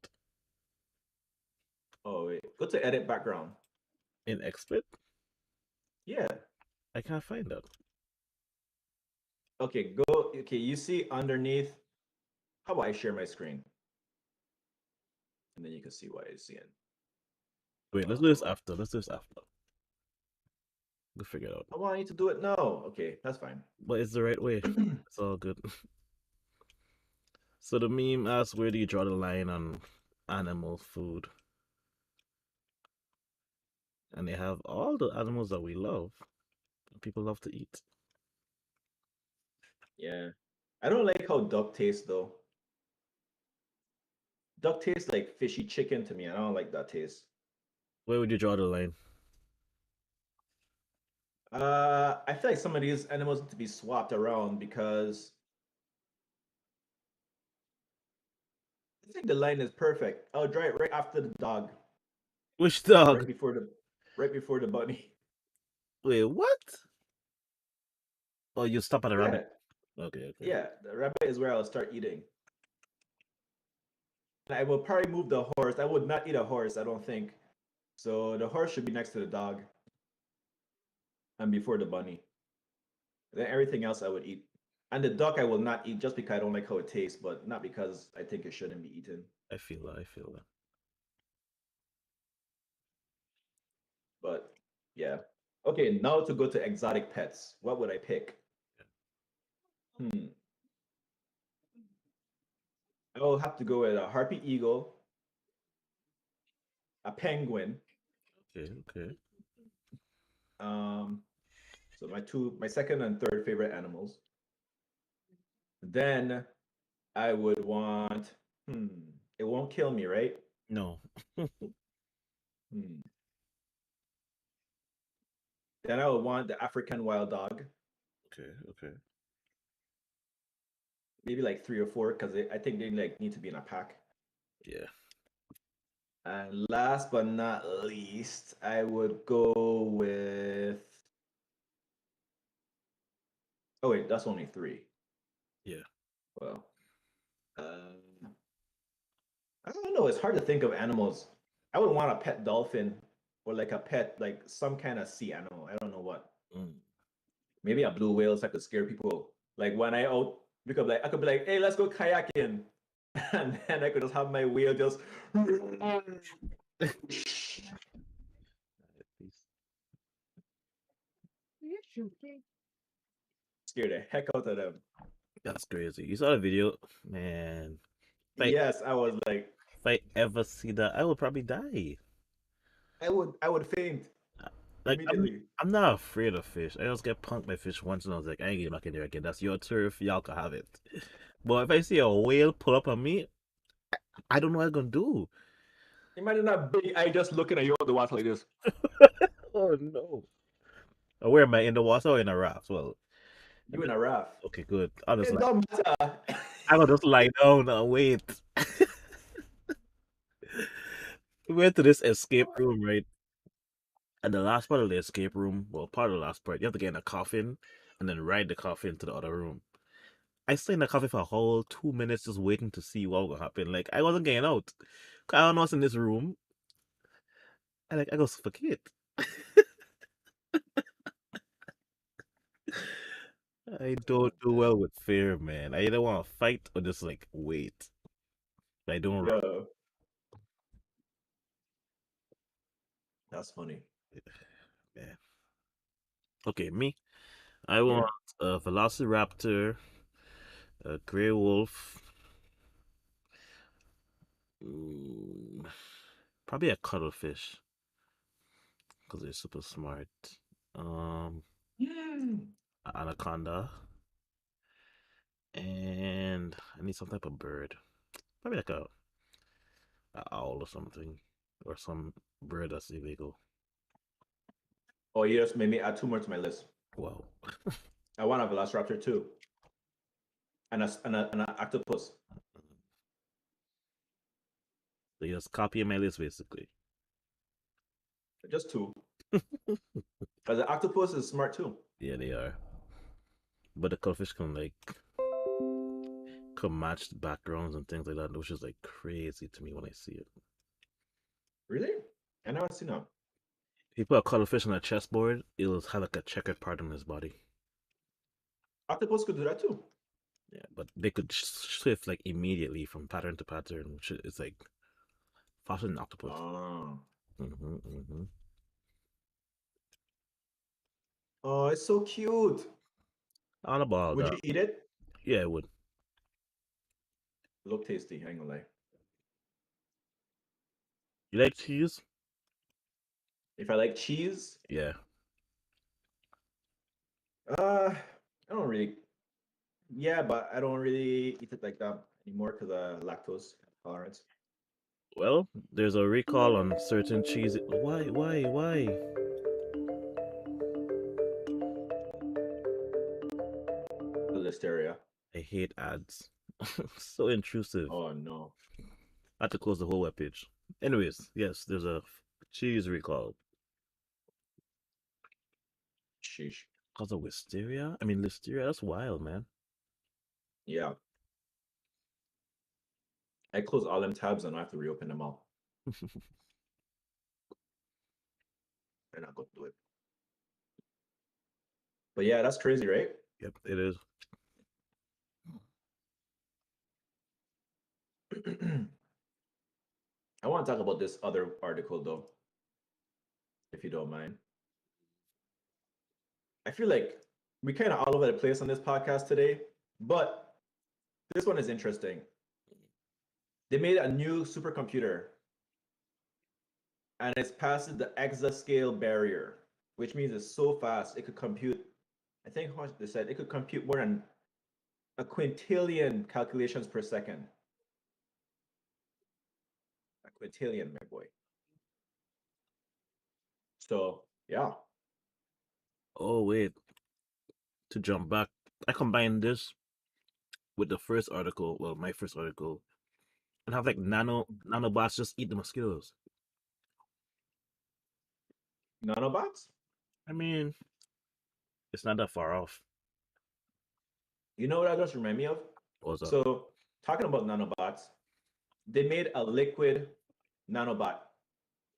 [SPEAKER 2] Oh wait, go to edit background.
[SPEAKER 1] In XSplit,
[SPEAKER 2] Yeah.
[SPEAKER 1] I can't find that.
[SPEAKER 2] Okay, go. Okay, you see underneath. How about I share my screen? And then you can see what I see.
[SPEAKER 1] Wait, let's do
[SPEAKER 2] Hold
[SPEAKER 1] this
[SPEAKER 2] on.
[SPEAKER 1] after. Let's do this after. We'll figure it out.
[SPEAKER 2] Oh, well, I need to do it now. Okay, that's fine.
[SPEAKER 1] But it's the right way. It's all good. So the meme asks, where do you draw the line on animal food? And they have all the animals that we love. People love to eat.
[SPEAKER 2] Yeah. I don't like how duck tastes though. Duck tastes like fishy chicken to me. I don't like that taste.
[SPEAKER 1] Where would you draw the line?
[SPEAKER 2] I feel like some of these animals need to be swapped around because I think the line is perfect. I'll draw it right after the dog,
[SPEAKER 1] Which
[SPEAKER 2] right
[SPEAKER 1] dog?
[SPEAKER 2] before the right before the bunny.
[SPEAKER 1] Wait, what? Oh, you stop at a rabbit.
[SPEAKER 2] Yeah,
[SPEAKER 1] Okay, okay.
[SPEAKER 2] yeah. The rabbit is where I'll start eating. I will probably move the horse. I would not eat a horse, I don't think. So the horse should be next to the dog and before the bunny. Then everything else I would eat. And the duck I will not eat just because I don't like how it tastes, but not because I think it shouldn't be eaten.
[SPEAKER 1] I feel that. I feel that.
[SPEAKER 2] But yeah. Okay, now to go to exotic pets. What would I pick? Hmm. I will have to go with a harpy eagle, a penguin.
[SPEAKER 1] Okay, okay.
[SPEAKER 2] Um, so my second and third favorite animals. Then I would want, it won't kill me, right?
[SPEAKER 1] No.
[SPEAKER 2] Hmm. Then I would want the African wild dog,
[SPEAKER 1] Okay, okay.
[SPEAKER 2] maybe like three or four, because I think they like need to be in a pack.
[SPEAKER 1] Yeah.
[SPEAKER 2] And last but not least, I would go with. Oh wait, that's only three.
[SPEAKER 1] Yeah.
[SPEAKER 2] Well, I don't know. It's hard to think of animals. I would want a pet dolphin or like a pet, like some kind of sea animal. I don't know what.
[SPEAKER 1] Mm.
[SPEAKER 2] Maybe a blue whale so I could scare people. Like when I out, because like I could be like, hey, let's go kayaking. And then I could just have my wheel just scare the heck out of them.
[SPEAKER 1] That's crazy. You saw the video? Man. If I,
[SPEAKER 2] Yes, I was like,
[SPEAKER 1] if I ever see that, I would probably die.
[SPEAKER 2] I would faint
[SPEAKER 1] Like
[SPEAKER 2] immediately.
[SPEAKER 1] I'm not afraid of fish. I just get punked by fish once and I was like, I ain't getting back in there again. That's your turf, y'all can have it. But if I see a whale pull up on me, I don't know what I'm gonna do.
[SPEAKER 2] Imagine that big eye just looking at you on the water like this.
[SPEAKER 1] Oh no. Where am I in the water or in a raft? Well, I
[SPEAKER 2] You in
[SPEAKER 1] mean,
[SPEAKER 2] a raft.
[SPEAKER 1] okay, good. I'll just
[SPEAKER 2] It
[SPEAKER 1] like
[SPEAKER 2] don't matter.
[SPEAKER 1] I'll just lie down and wait. We went to this escape room, right? And the last part of the escape room, well, part of the last part, you have to get in a coffin and then ride the coffin to the other room. I stayed in the coffin for a whole 2 minutes just waiting to see what would happen. Like I wasn't getting out. 'Cause I don't know what's in this room. I go suffocate. I don't do well with fear, man. I either want to fight or just like wait. I don't run,
[SPEAKER 2] Yo, that's funny.
[SPEAKER 1] man. Okay, me. I
[SPEAKER 2] Yeah.
[SPEAKER 1] want a velociraptor, a gray wolf, mm, probably a cuttlefish because they're super smart. Um,
[SPEAKER 2] Mm.
[SPEAKER 1] anaconda, and I need some type of bird. Probably like a owl or something, or some bird that's illegal.
[SPEAKER 2] Oh, you just made me add two more to my list.
[SPEAKER 1] Wow.
[SPEAKER 2] I want a velociraptor too, and an octopus.
[SPEAKER 1] So you just copy my list basically.
[SPEAKER 2] Just two. Because the octopus is smart too.
[SPEAKER 1] Yeah, they are. But the cuttlefish can match the backgrounds and things like that, which is like crazy to me when I see it.
[SPEAKER 2] Really? I never seen them.
[SPEAKER 1] If you put a cuttlefish on a chessboard, it'll have like a checkered pattern in his body.
[SPEAKER 2] Octopus could do that too.
[SPEAKER 1] Yeah, but they could shift like immediately from pattern to pattern, which is like faster than octopus.
[SPEAKER 2] Oh.
[SPEAKER 1] Hmm.
[SPEAKER 2] Oh, it's so cute.
[SPEAKER 1] On the ball,
[SPEAKER 2] Would
[SPEAKER 1] dog.
[SPEAKER 2] you eat it?
[SPEAKER 1] Yeah, it would.
[SPEAKER 2] Look tasty, I ain't gonna lie.
[SPEAKER 1] You like cheese?
[SPEAKER 2] If I like cheese,
[SPEAKER 1] Yeah.
[SPEAKER 2] I don't really. Yeah, but I don't really eat it like that anymore because of lactose tolerance.
[SPEAKER 1] Well, there's a recall on certain cheese. Why?
[SPEAKER 2] The listeria.
[SPEAKER 1] I hate ads. So intrusive.
[SPEAKER 2] Oh no.
[SPEAKER 1] I had to close the whole webpage. Anyways, yes, there's a cheese recall.
[SPEAKER 2] Sheesh.
[SPEAKER 1] Cause of wisteria? I mean, listeria, that's wild, man.
[SPEAKER 2] Yeah. I close all them tabs and I have to reopen them all. And I go do it. But yeah, that's crazy, right?
[SPEAKER 1] Yep, it is.
[SPEAKER 2] I want to talk about this other article though, if you don't mind. I feel like we kind of all over the place on this podcast today, but this one is interesting. They made a new supercomputer and it's past the exascale barrier, which means it's so fast it could compute. I think how much they said it could compute more than a quintillion calculations per second. A quintillion, my boy. So yeah,
[SPEAKER 1] Oh, wait, to jump back, I combined this with the first article, well, my first article, and have like nanobots just eat the mosquitoes.
[SPEAKER 2] nanobots.
[SPEAKER 1] I mean, it's not that far off.
[SPEAKER 2] You know what that just remind me of?
[SPEAKER 1] What's up?
[SPEAKER 2] So talking about nanobots, they made a liquid nanobot.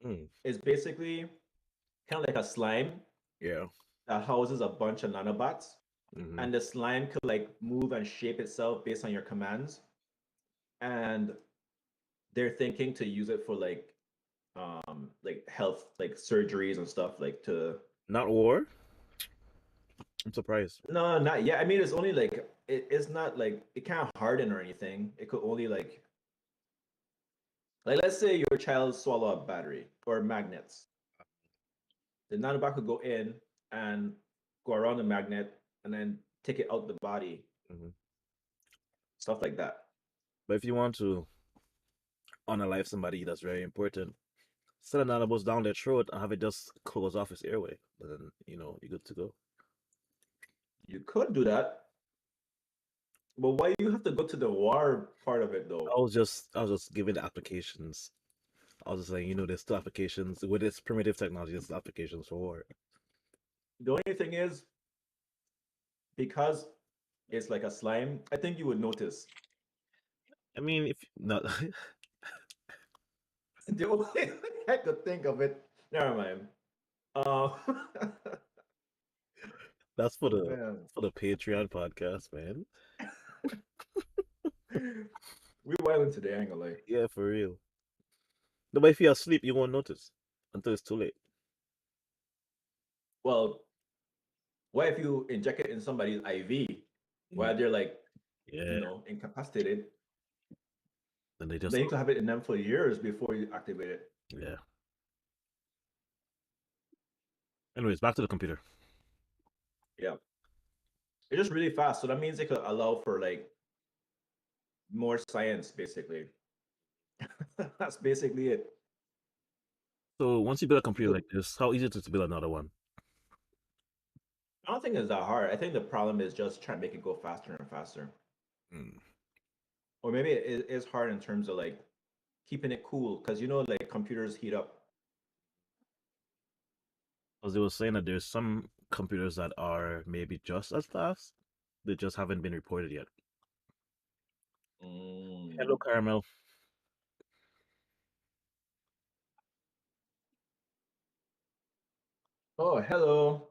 [SPEAKER 1] Mm,
[SPEAKER 2] It's basically kind of like a slime
[SPEAKER 1] yeah.
[SPEAKER 2] that houses a bunch of nanobots,
[SPEAKER 1] Hmm.
[SPEAKER 2] and the slime could like move and shape itself based on your commands. And they're thinking to use it for like health like surgeries and stuff like to
[SPEAKER 1] Not war? I'm surprised.
[SPEAKER 2] no not yet. I mean it's only like it's not like it can't harden or anything. It could only like let's say your child swallow a battery or magnets. The nanobot could go in and go around the magnet and then take it out the body,
[SPEAKER 1] Hmm.
[SPEAKER 2] stuff like that.
[SPEAKER 1] But if you want to unalive somebody, that's very important. Set a nanobot down their throat and have it just close off its airway. But then, you're good to go.
[SPEAKER 2] You could do that, but why you have to go to the war part of it though?
[SPEAKER 1] I was just giving the applications. I was just saying, there's still applications with its primitive technology. There's applications for war.
[SPEAKER 2] The only thing is because it's like a slime. I think you would notice.
[SPEAKER 1] I mean, if not,
[SPEAKER 2] The only thing I could think of it. Never mind. Uh,
[SPEAKER 1] that's for the
[SPEAKER 2] man,
[SPEAKER 1] for the Patreon podcast, man.
[SPEAKER 2] we wilding today. I ain't gonna lie.
[SPEAKER 1] Yeah, for real. No, but if you're asleep, you won't notice until it's too late.
[SPEAKER 2] Well, what if you inject it in somebody's IV
[SPEAKER 1] Mm,
[SPEAKER 2] while they're like,
[SPEAKER 1] yeah,
[SPEAKER 2] incapacitated?
[SPEAKER 1] and they just
[SPEAKER 2] Then you could have it in them for years before you activate it.
[SPEAKER 1] yeah. Anyways, back to the computer.
[SPEAKER 2] Yeah, it's just really fast. So that means it could allow for like more science, basically. That's basically it.
[SPEAKER 1] So once you build a
[SPEAKER 2] You
[SPEAKER 1] computer
[SPEAKER 2] could.
[SPEAKER 1] like this, how easy is it to build another one?
[SPEAKER 2] I don't think it's that hard. I think the problem is just trying to make it go faster and faster.
[SPEAKER 1] Mm.
[SPEAKER 2] Or maybe it is hard in terms of like keeping it cool because like computers heat up.
[SPEAKER 1] Because they were saying that there's some computers that are maybe just as fast, they just haven't been reported yet.
[SPEAKER 2] Mm.
[SPEAKER 1] Hello, Caramel.
[SPEAKER 2] Oh, hello.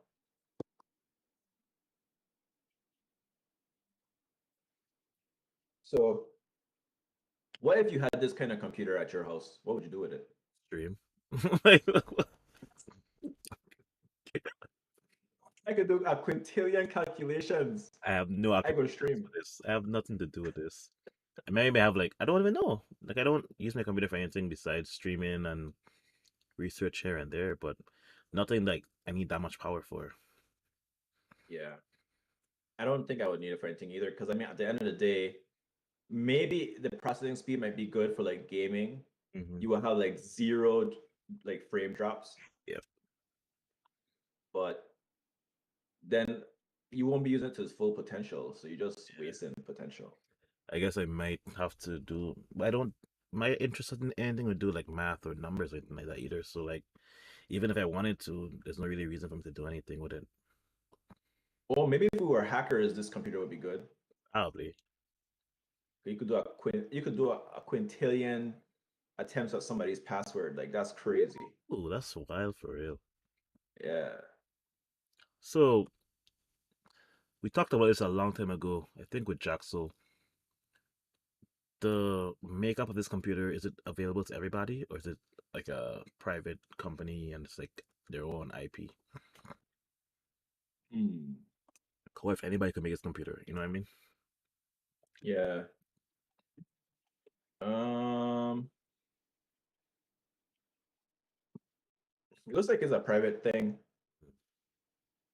[SPEAKER 2] So, what if you had this kind of computer at your house? What would you do with it?
[SPEAKER 1] Stream. Like,
[SPEAKER 2] I could do a quintillion calculations.
[SPEAKER 1] I have no
[SPEAKER 2] I go
[SPEAKER 1] applications
[SPEAKER 2] stream.
[SPEAKER 1] for this. I have nothing to do with this. I maybe have like I don't even know. Like I don't use my computer for anything besides streaming and research here and there, but nothing like I need that much power for.
[SPEAKER 2] Yeah. I don't think I would need it for anything either. Because I mean, at the end of the day, maybe the processing speed might be good for like gaming.
[SPEAKER 1] Hmm.
[SPEAKER 2] You will have like zero like frame drops,
[SPEAKER 1] Yep.
[SPEAKER 2] but then you won't be using it to its full potential. So you're just
[SPEAKER 1] Yeah.
[SPEAKER 2] wasting potential.
[SPEAKER 1] I guess I might have to do. I don't. My interest in anything would do like math or numbers or anything like that either. So like, even if I wanted to, there's no really reason for me to do anything with it.
[SPEAKER 2] Well, maybe if we were hackers, this computer would be good.
[SPEAKER 1] Probably.
[SPEAKER 2] You could do a quintillion attempts at somebody's password. Like that's crazy.
[SPEAKER 1] Ooh, that's wild for real.
[SPEAKER 2] Yeah.
[SPEAKER 1] So we talked about this a long time ago. I think with Jaxel, the makeup of this computer, is it available to everybody, or is it like a private company and it's like their own IP?
[SPEAKER 2] Hmm.
[SPEAKER 1] Or if anybody can make this computer, you know what I mean?
[SPEAKER 2] Yeah. Um. It looks like it's a private thing.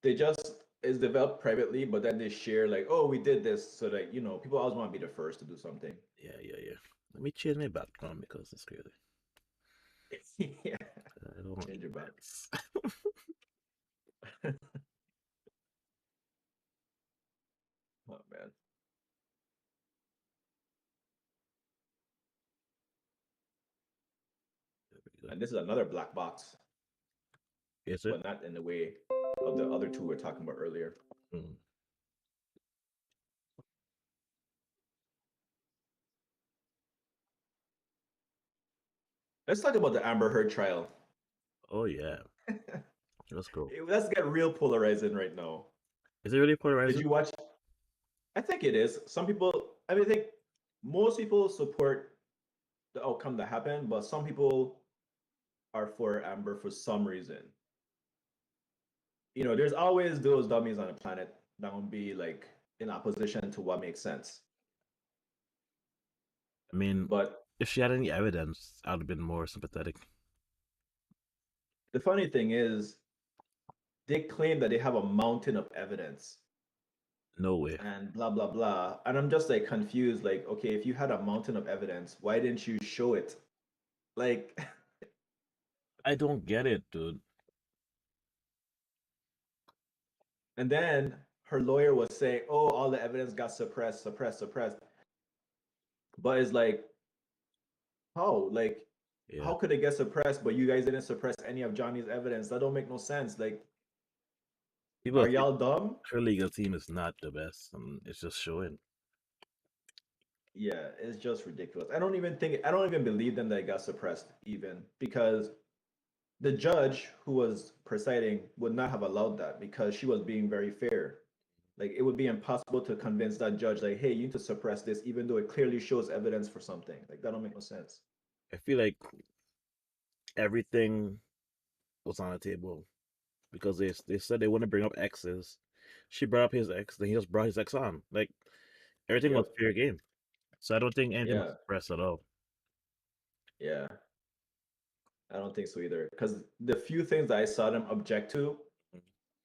[SPEAKER 2] They just it's developed privately, but then they share like, oh, we did this, so that people always want to be the first to do something.
[SPEAKER 1] Yeah, yeah, yeah. Let me change my background because it's crazy.
[SPEAKER 2] Yeah.
[SPEAKER 1] I don't want
[SPEAKER 2] Change your back.
[SPEAKER 1] this.
[SPEAKER 2] Oh man.
[SPEAKER 1] There we go.
[SPEAKER 2] And this is another black box,
[SPEAKER 1] Is it?
[SPEAKER 2] but not in the way of the other two we are talking about earlier.
[SPEAKER 1] Mm.
[SPEAKER 2] Let's talk about the Amber Heard trial.
[SPEAKER 1] Oh yeah. Let's go.
[SPEAKER 2] Let's get real polarizing right now.
[SPEAKER 1] Is it really
[SPEAKER 2] Did
[SPEAKER 1] polarizing?
[SPEAKER 2] you watch? I think it is. Some people, I mean, I think most people support the outcome that happened, but some people are for Amber for some reason. There's always those dummies on the planet that will be like in opposition to what makes sense.
[SPEAKER 1] I mean,
[SPEAKER 2] But
[SPEAKER 1] if she had any evidence, I'd have been more sympathetic.
[SPEAKER 2] the funny thing is, they claim that they have a mountain of evidence
[SPEAKER 1] No way.
[SPEAKER 2] and blah blah blah. And I'm just like confused, like, okay, if you had a mountain of evidence, why didn't you show it? Like,
[SPEAKER 1] I don't get it, dude.
[SPEAKER 2] and then her lawyer was saying, oh, all the evidence got suppressed, suppressed, suppressed. But it's like, how? Like,
[SPEAKER 1] Yeah.
[SPEAKER 2] how could it get suppressed, but you guys didn't suppress any of Johnny's evidence? That don't make no sense. Like,
[SPEAKER 1] People
[SPEAKER 2] are
[SPEAKER 1] think
[SPEAKER 2] y'all dumb?
[SPEAKER 1] her legal team is not the best, and it's just showing.
[SPEAKER 2] Yeah, it's just ridiculous. I don't even believe them that it got suppressed, even because the judge who was presiding would not have allowed that because she was being very fair. Like, it would be impossible to convince that judge, like, hey, you need to suppress this, even though it clearly shows evidence for something. Like, that don't make no sense.
[SPEAKER 1] I feel like everything was on the table because they said they wouldn't bring up exes. She brought up his ex, then he just brought his ex on. Like everything was
[SPEAKER 2] Yep.
[SPEAKER 1] fair game. So I don't think anything was
[SPEAKER 2] Yeah.
[SPEAKER 1] suppressed at all.
[SPEAKER 2] Yeah. I don't think so either. Because the few things that I saw them object to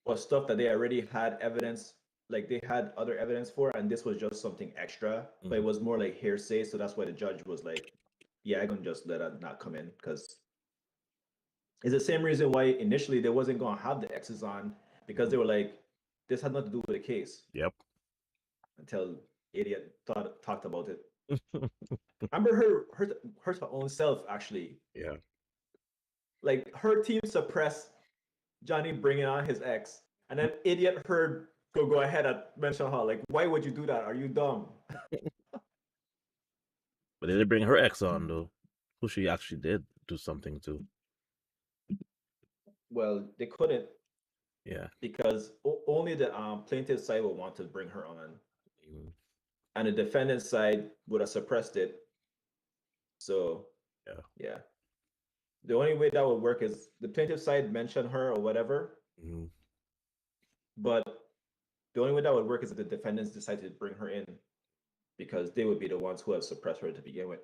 [SPEAKER 2] was stuff that they already had evidence, like they had other evidence for, and this was just something extra. But it
[SPEAKER 1] Mhm.
[SPEAKER 2] was more like hearsay, so that's why the judge was like, "Yeah, I'm gonna just let that not come in," because it's the same reason why initially they wasn't gonna have the X's on because
[SPEAKER 1] Mhm.
[SPEAKER 2] they were like, "This had nothing to do with the case,"
[SPEAKER 1] Yep.
[SPEAKER 2] until idiot talked about it. Amber her own self actually,
[SPEAKER 1] Yeah.
[SPEAKER 2] like her team suppressed Johnny bringing on his ex, and then idiot heard go ahead and mention her. Like, why would you do that? Are you dumb?
[SPEAKER 1] But they did bring her ex on though, who she actually did do something to.
[SPEAKER 2] Well, they couldn't
[SPEAKER 1] Yeah.
[SPEAKER 2] because only the plaintiff side would want to bring her on,
[SPEAKER 1] Mhm.
[SPEAKER 2] and the defendant side would have suppressed it. So
[SPEAKER 1] Yeah.
[SPEAKER 2] yeah, the only way that would work is the plaintiff side mention her or whatever,
[SPEAKER 1] Mhm.
[SPEAKER 2] but the only way that would work is if the defendants decided to bring her in because they would be the ones who have suppressed her to begin with.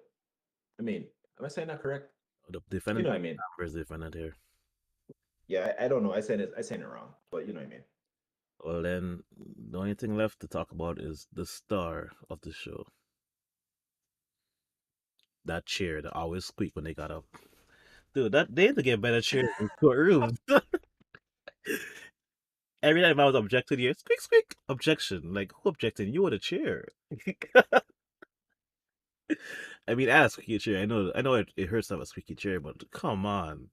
[SPEAKER 2] I mean, am I saying that correct?
[SPEAKER 1] The
[SPEAKER 2] You
[SPEAKER 1] defendant
[SPEAKER 2] know what I mean?
[SPEAKER 1] Amber's the defendant here.
[SPEAKER 2] Yeah, I don't know. I saying it wrong, but you know what I mean.
[SPEAKER 1] Well, then the only thing left to talk about is the star of the show. That chair that always squeak when they got up. Dude, that they had to get better chairs in courtrooms. Every time I was objecting here, squeak squeak. Objection. Like who objected? You were the chair. I mean, I had a squeaky chair. I know it hurts to have a squeaky chair, but come on.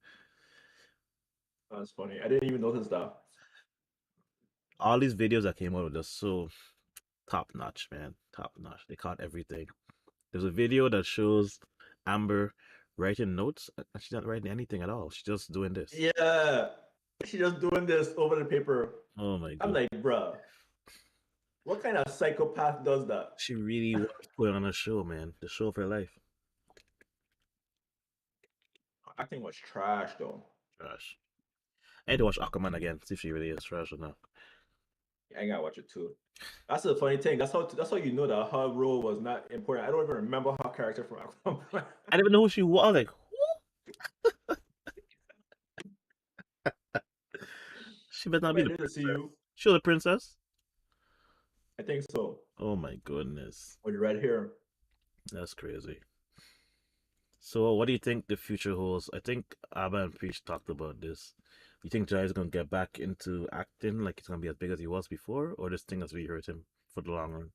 [SPEAKER 2] That's funny. I didn't even notice that.
[SPEAKER 1] All these videos that came out were just so top notch, man. Top notch. They caught everything. There's a video that shows Amber writing notes, and she's not writing anything at all. She's just doing this.
[SPEAKER 2] Yeah. She just doing this over the paper.
[SPEAKER 1] Oh my
[SPEAKER 2] I'm
[SPEAKER 1] god.
[SPEAKER 2] like, bruh, what kind of psychopath does that?
[SPEAKER 1] She really was putting on a show, man. The show of her life.
[SPEAKER 2] Acting was trash though.
[SPEAKER 1] Gosh. I need to watch Aquaman again, see if she really is trash or not.
[SPEAKER 2] I gotta watch it too. That's the funny thing. That's how you know that her role was not important. I don't even remember her character from Aquaman.
[SPEAKER 1] I didn't even know who she was. Like, she better not be
[SPEAKER 2] Wait,
[SPEAKER 1] the
[SPEAKER 2] I didn't see
[SPEAKER 1] princess.
[SPEAKER 2] you.
[SPEAKER 1] She was the princess?
[SPEAKER 2] I think so.
[SPEAKER 1] Oh my goodness.
[SPEAKER 2] With red hair.
[SPEAKER 1] That's crazy. So, what do you think the future holds? I think Abba and Preach talked about this. You think Jai is going to get back into acting like he's going to be as big as he was before, or this thing has really hurt him for the long run?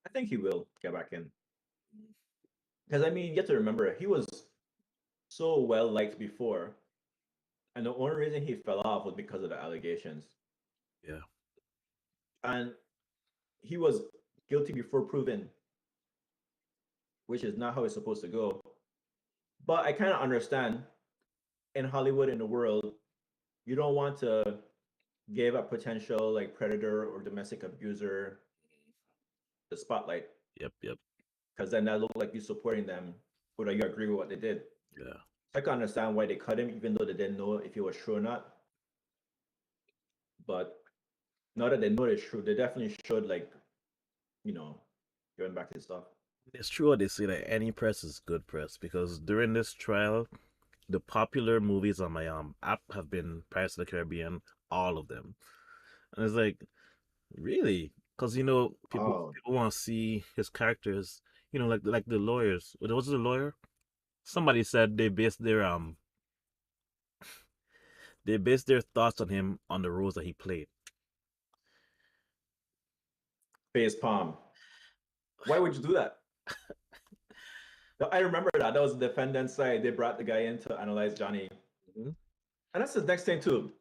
[SPEAKER 2] I think he will get back in. Because I mean, you have to remember, he was so well liked before, and the only reason he fell off was because of the allegations.
[SPEAKER 1] Yeah.
[SPEAKER 2] And he was guilty before proven, which is not how it's supposed to go. But I kind of understand in Hollywood, in the world, you don't want to give a potential like predator or domestic abuser the spotlight,
[SPEAKER 1] Yep, yep.
[SPEAKER 2] because then that look like you supporting them, whether you agree with what they did.
[SPEAKER 1] Yeah.
[SPEAKER 2] I can understand why they cut him, even though they didn't know if it was true or not. But now that they know it's true, they definitely should like, you know, going back to his stuff.
[SPEAKER 1] It's true what they say that any press is good press because during this trial, the popular movies on my app have been Pirates of the Caribbean, all of them. And it's like, really? Because people
[SPEAKER 2] Oh,
[SPEAKER 1] people want to see his characters. Like the lawyers. Was it the lawyer? Somebody said they based their thoughts on him on the roles that he played.
[SPEAKER 2] face palm. Why would you do that? I remember that. That was the defendant's side. They brought the guy in to analyze Johnny.
[SPEAKER 1] Mhm.
[SPEAKER 2] And that's the next thing, too.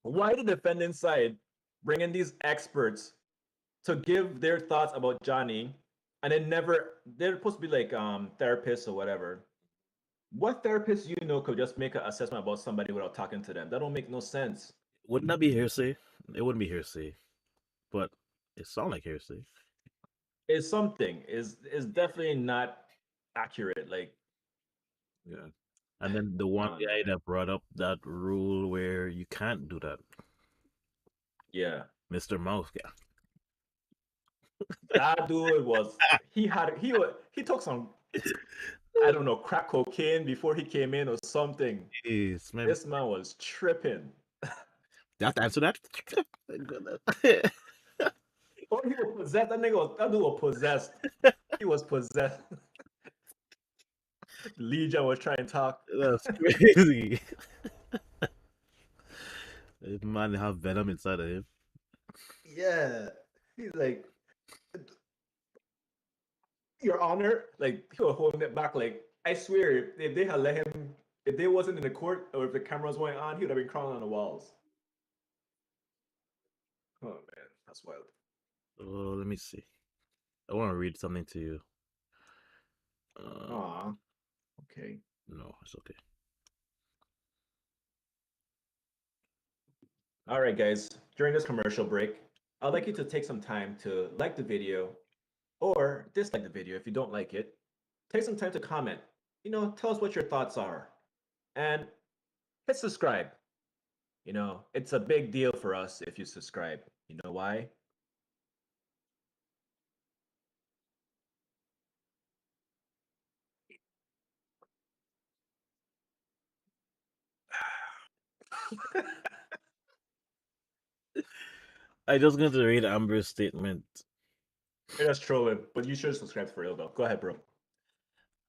[SPEAKER 2] Why the defendant's side bring in these experts to give their thoughts about Johnny, and then they're supposed to be like therapists or whatever. What therapist could just make an assessment about somebody without talking to them? That don't make no sense.
[SPEAKER 1] Wouldn't that be hearsay? It wouldn't be hearsay, but it sounds like hearsay.
[SPEAKER 2] It's something. Is definitely not accurate. Like,
[SPEAKER 1] Yeah. And then the one
[SPEAKER 2] I don't know,
[SPEAKER 1] guy
[SPEAKER 2] man.
[SPEAKER 1] that brought up that rule where you can't do that,
[SPEAKER 2] Yeah.
[SPEAKER 1] Mr. Mouth. Yeah.
[SPEAKER 2] That dude was he took some, I don't know, crack cocaine before he came in or something.
[SPEAKER 1] Jeez, man.
[SPEAKER 2] This man was tripping.
[SPEAKER 1] You have to answer that?
[SPEAKER 2] Or he was possessed. That dude was possessed. He was possessed. Legion was trying to talk.
[SPEAKER 1] That's crazy. This man have venom inside of him.
[SPEAKER 2] Yeah. He's like, Your Honor, like he was holding it back. Like, I swear, if they had let him, if they wasn't in the court or if the cameras weren't on, he would have been crawling on the walls. Oh man, that's wild.
[SPEAKER 1] Oh, let me see. I want to read something to you. Uh,
[SPEAKER 2] Aw, okay.
[SPEAKER 1] no, it's okay.
[SPEAKER 2] All right, guys. During this commercial break, I'd like you to take some time to like the video or dislike the video if you don't like it. Take some time to comment. Tell us what your thoughts are. And hit subscribe. It's a big deal for us if you subscribe. You know why?
[SPEAKER 1] I just going to read Amber's statement.
[SPEAKER 2] You're just trolling, but you should subscribe for real though. Go ahead, bro.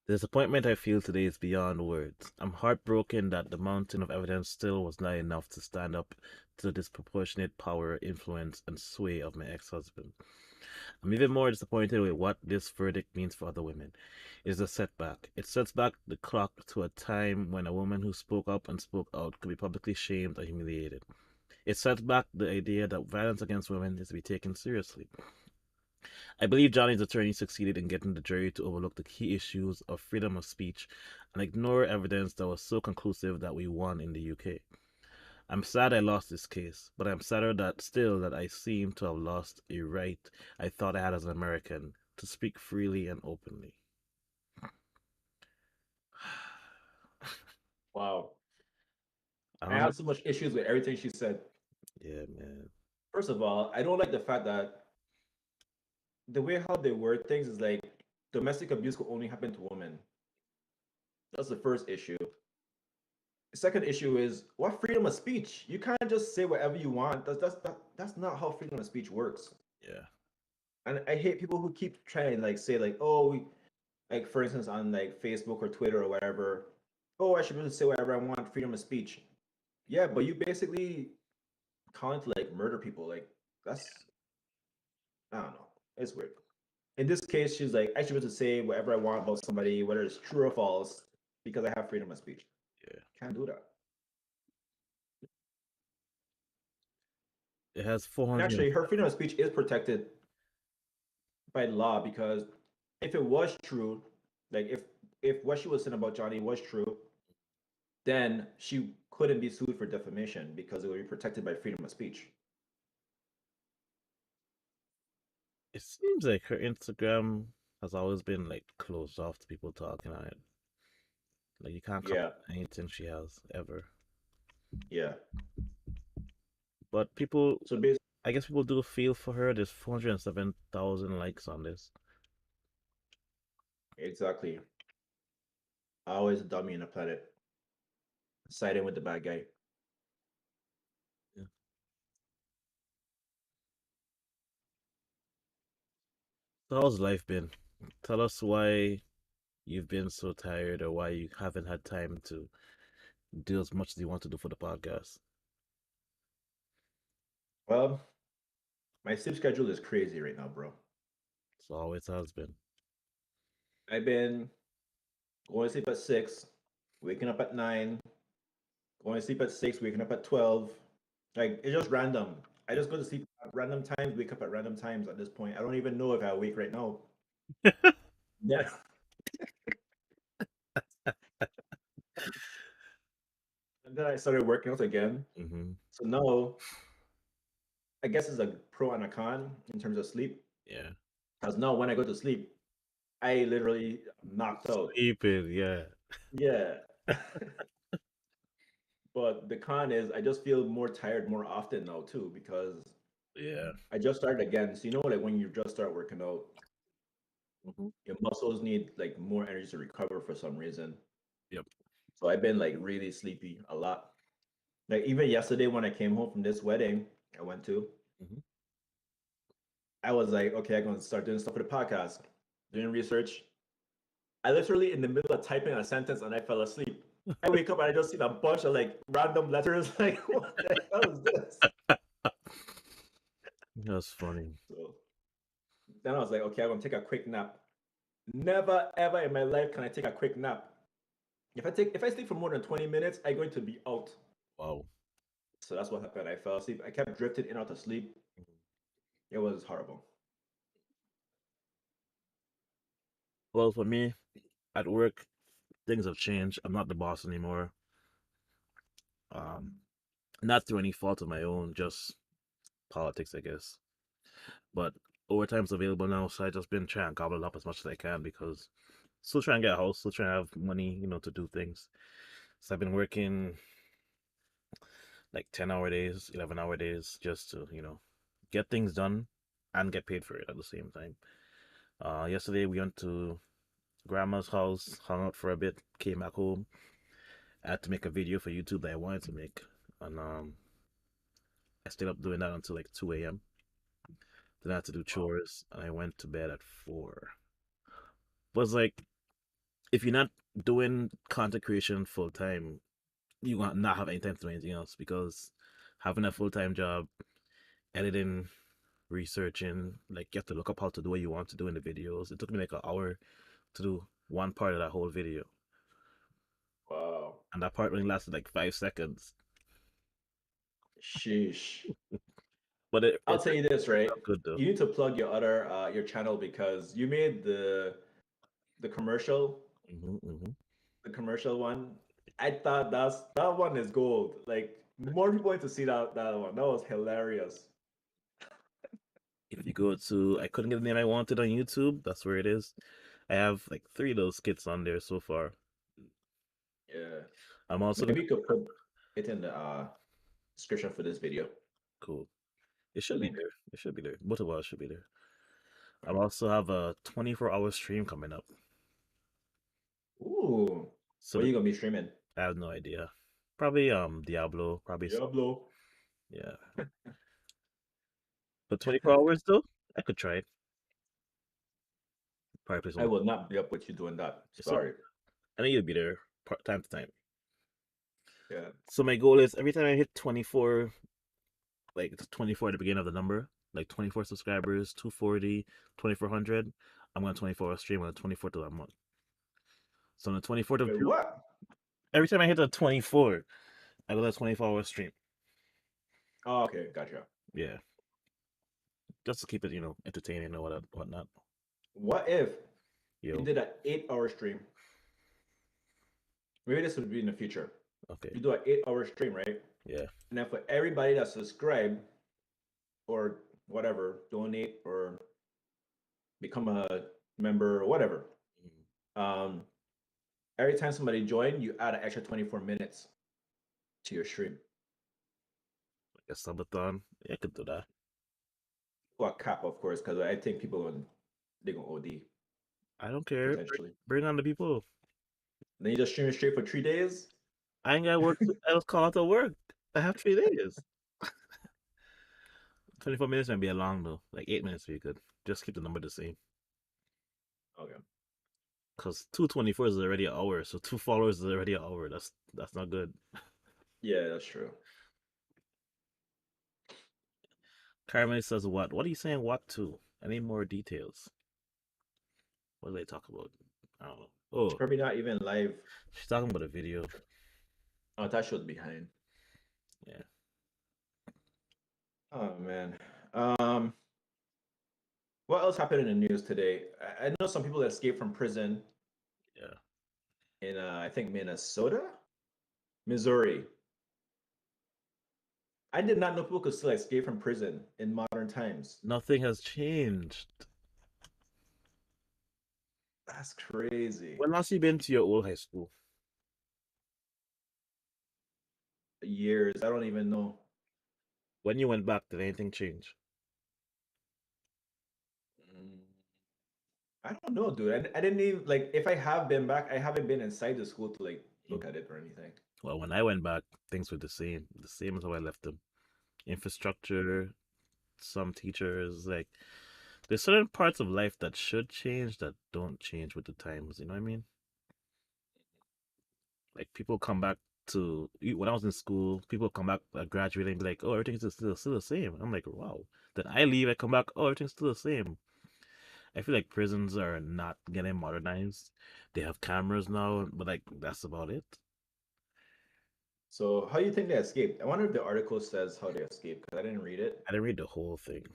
[SPEAKER 1] The disappointment I feel today is beyond words. I'm heartbroken that the mountain of evidence still was not enough to stand up to the disproportionate power, influence, and sway of my ex-husband. I'm even more disappointed with what this verdict means for other women. It is a setback. It sets back the clock to a time when a woman who spoke up and spoke out could be publicly shamed or humiliated. It sets back the idea that violence against women is to be taken seriously. I believe Johnny's attorney succeeded in getting the jury to overlook the key issues of freedom of speech and ignore evidence that was so conclusive that we won in the UK. I'm sad I lost this case, but I'm sadder that I seem to have lost a right I thought I had as an American to speak freely and openly.
[SPEAKER 2] Wow.
[SPEAKER 1] I
[SPEAKER 2] I
[SPEAKER 1] don't know.
[SPEAKER 2] have so much issues with everything she said.
[SPEAKER 1] Yeah, man.
[SPEAKER 2] First of all, I don't like the fact that the way how they word things is like domestic abuse could only happen to women. That's the first issue. The second issue is what freedom of speech? You can't just say whatever you want. That's not how freedom of speech works.
[SPEAKER 1] Yeah.
[SPEAKER 2] And I hate people who keep trying like say like, oh, like for instance on like Facebook or Twitter or whatever, oh, I should be able to say whatever I want, freedom of speech. Yeah, but you basically calling to like murder people. Like that's I don't know. It's weird. In this case, she's like, I should be able to say whatever I want about somebody, whether it's true or false, because I have freedom of speech.
[SPEAKER 1] Yeah.
[SPEAKER 2] Can't do that.
[SPEAKER 1] It has
[SPEAKER 2] And
[SPEAKER 1] 400.
[SPEAKER 2] actually, her freedom of speech is protected by law because if it was true, like if what she was saying about Johnny was true, then she couldn't be sued for defamation because it would be protected by freedom of speech.
[SPEAKER 1] It seems like her Instagram has always been like closed off to people talking on it. Like you can't comment
[SPEAKER 2] Yeah,
[SPEAKER 1] on anything she has ever.
[SPEAKER 2] yeah.
[SPEAKER 1] But people,
[SPEAKER 2] So basically,
[SPEAKER 1] I guess people do feel for her. There's 407,000 likes on this.
[SPEAKER 2] exactly. Always a dummy in the planet, siding with the bad guy.
[SPEAKER 1] Yeah. So how's life been? Tell us why you've been so tired or why you haven't had time to do as much as you want to do for the podcast.
[SPEAKER 2] Well, my sleep schedule is crazy right now, bro.
[SPEAKER 1] So always has been.
[SPEAKER 2] I've been going to sleep at 6, waking up at 9, going to sleep at 6, waking up at 12. Like it's just random. I just go to sleep at random times, wake up at random times at this point. I don't even know if I awake right now. Yeah. And then I started working out again.
[SPEAKER 1] Hmm.
[SPEAKER 2] So now I guess it's a pro and a con in terms of sleep.
[SPEAKER 1] Yeah.
[SPEAKER 2] Because now when I go to sleep, I literally knocked out.
[SPEAKER 1] Sleeping, yeah.
[SPEAKER 2] Yeah. But the con is I just feel more tired more often now too because
[SPEAKER 1] Yeah.
[SPEAKER 2] I just started again. So you know like when you just start working out,
[SPEAKER 1] Hmm.
[SPEAKER 2] your muscles need like more energy to recover for some reason.
[SPEAKER 1] Yep.
[SPEAKER 2] So I've been like really sleepy a lot. Like even yesterday when I came home from this wedding I went to,
[SPEAKER 1] Hmm.
[SPEAKER 2] I was like, okay, I'm gonna start doing stuff for the podcast, doing research. I literally in the middle of typing a sentence and I fell asleep. I wake up and I just see a bunch of like random letters. Like, what the hell is this?
[SPEAKER 1] That's funny.
[SPEAKER 2] So then I was like, okay, I'm gonna take a quick nap. Never ever in my life can I take a quick nap. If I sleep for more than 20 minutes, I'm going to be out.
[SPEAKER 1] Wow.
[SPEAKER 2] So that's what happened. I fell asleep. I kept drifting in and out of sleep. It was horrible.
[SPEAKER 1] Well, for me, at work, things have changed. I'm not the boss anymore. Um, Not through any fault of my own, just politics, I guess. But overtime's available now, so I just been trying to gobble it up as much as I can because still trying to get a house, still trying to have money, to do things. So I've been working like 10-hour days, 11-hour days, just to, get things done and get paid for it at the same time. Yesterday we went to grandma's house, hung out for a bit, came back home. I had to make a video for YouTube that I wanted to make. and I stayed up doing that until like 2 a.m. Then I had to do
[SPEAKER 2] Wow.
[SPEAKER 1] chores, and I went to bed at 4. Was like, if you're not doing content creation full time, you want not have any time to do anything else because having a full time job, editing, researching, like you have to look up how to do what you want to do in the videos. It took me like an hour to do one part of that whole video,
[SPEAKER 2] Wow.
[SPEAKER 1] and that part only lasted like 5 seconds.
[SPEAKER 2] Sheesh.
[SPEAKER 1] But
[SPEAKER 2] I'll
[SPEAKER 1] it
[SPEAKER 2] tell you this, right?
[SPEAKER 1] felt good though.
[SPEAKER 2] You need to plug your other your channel because you made the commercial,
[SPEAKER 1] Hmm.
[SPEAKER 2] the commercial one. I thought that one is gold. Like more people need to see that one. That was hilarious.
[SPEAKER 1] If you go to, I couldn't get the name I wanted on YouTube. That's where it is. I have like 3 of those skits on there so far.
[SPEAKER 2] Yeah.
[SPEAKER 1] I'm also
[SPEAKER 2] Maybe you could put it in the description for this video.
[SPEAKER 1] cool. It
[SPEAKER 2] The
[SPEAKER 1] should be
[SPEAKER 2] link.
[SPEAKER 1] there. It should be there. Both of us should be there. I also have a 24-hour stream coming up.
[SPEAKER 2] Ooh.
[SPEAKER 1] So
[SPEAKER 2] What are you gonna be streaming?
[SPEAKER 1] I have no idea. Probably Diablo, probably some,
[SPEAKER 2] Diablo.
[SPEAKER 1] yeah. But 24 hours though, I could try it. Probably play
[SPEAKER 2] I
[SPEAKER 1] some.
[SPEAKER 2] will not be up with you doing that.
[SPEAKER 1] So
[SPEAKER 2] Sorry.
[SPEAKER 1] I know you'll be there time to time.
[SPEAKER 2] Yeah.
[SPEAKER 1] So my goal is every time I hit 24, like it's 24 at the beginning of the number, like 24 subscribers, 240, 2400, I'm going to 24-hour stream on the 24th of that month. So on the 24th of
[SPEAKER 2] Wait,
[SPEAKER 1] June,
[SPEAKER 2] what?
[SPEAKER 1] every time I hit a 24, I go to a 24-hour stream.
[SPEAKER 2] Oh, okay, gotcha.
[SPEAKER 1] Yeah, just to keep it, entertaining or whatnot.
[SPEAKER 2] What if you
[SPEAKER 1] Yo,
[SPEAKER 2] did an 8 hour stream? Maybe this would be in the future.
[SPEAKER 1] okay,
[SPEAKER 2] You do an 8 hour stream, right?
[SPEAKER 1] yeah.
[SPEAKER 2] And then for everybody that subscribe or whatever, donate or become a member or whatever,
[SPEAKER 1] Mhm.
[SPEAKER 2] um, every time somebody join, you add an extra 24 minutes to your stream.
[SPEAKER 1] Like a subathon, yeah, I could do that.
[SPEAKER 2] Well, cap, of course, because I think people they gonna OD
[SPEAKER 1] I don't care.
[SPEAKER 2] potentially.
[SPEAKER 1] Bring on the people.
[SPEAKER 2] Then you just stream it straight for 3 days.
[SPEAKER 1] I ain't got to work. I was called out to work. I have 3 days. 24 minutes might be a long though. Like 8 minutes would be good. Just keep the number the same.
[SPEAKER 2] Okay.
[SPEAKER 1] Because 224 is already an hour, so 2 followers is already an hour. That's not good.
[SPEAKER 2] Yeah, that's true.
[SPEAKER 1] Carmen says what? What are you saying what to? I need more details. What do they talk about? I don't know.
[SPEAKER 2] It's
[SPEAKER 1] Oh,
[SPEAKER 2] probably not even live.
[SPEAKER 1] she's talking about a video.
[SPEAKER 2] Oh, that show's behind.
[SPEAKER 1] Yeah,
[SPEAKER 2] Oh man. Um, what else happened in the news today? I know some people that escaped from prison
[SPEAKER 1] yeah.
[SPEAKER 2] in I think Minnesota, Missouri. I did not know people could still escape from prison in modern times.
[SPEAKER 1] Nothing has changed.
[SPEAKER 2] That's crazy.
[SPEAKER 1] When last you been to your old high school?
[SPEAKER 2] Years. I don't even know.
[SPEAKER 1] When you went back, did anything change?
[SPEAKER 2] Mm, I don't know, dude. I didn't even like if I have been back, I haven't been inside the school to like
[SPEAKER 1] Mm.
[SPEAKER 2] look at it or anything.
[SPEAKER 1] Well, when I went back, things were the same as how I left them. Infrastructure, some teachers, like there's certain parts of life that should change that don't change with the times. You know what I mean? Like people come back to when I was in school, people come back graduating and be like, "Oh, everything's still the same." I'm like, "Wow." Then I leave, I come back, "Oh, everything's still the same." I feel like prisons are not getting modernized. They have cameras now, but like that's about it.
[SPEAKER 2] So how do you think they escaped? I wonder if the article says how they escaped because I didn't read it.
[SPEAKER 1] I didn't read the whole thing,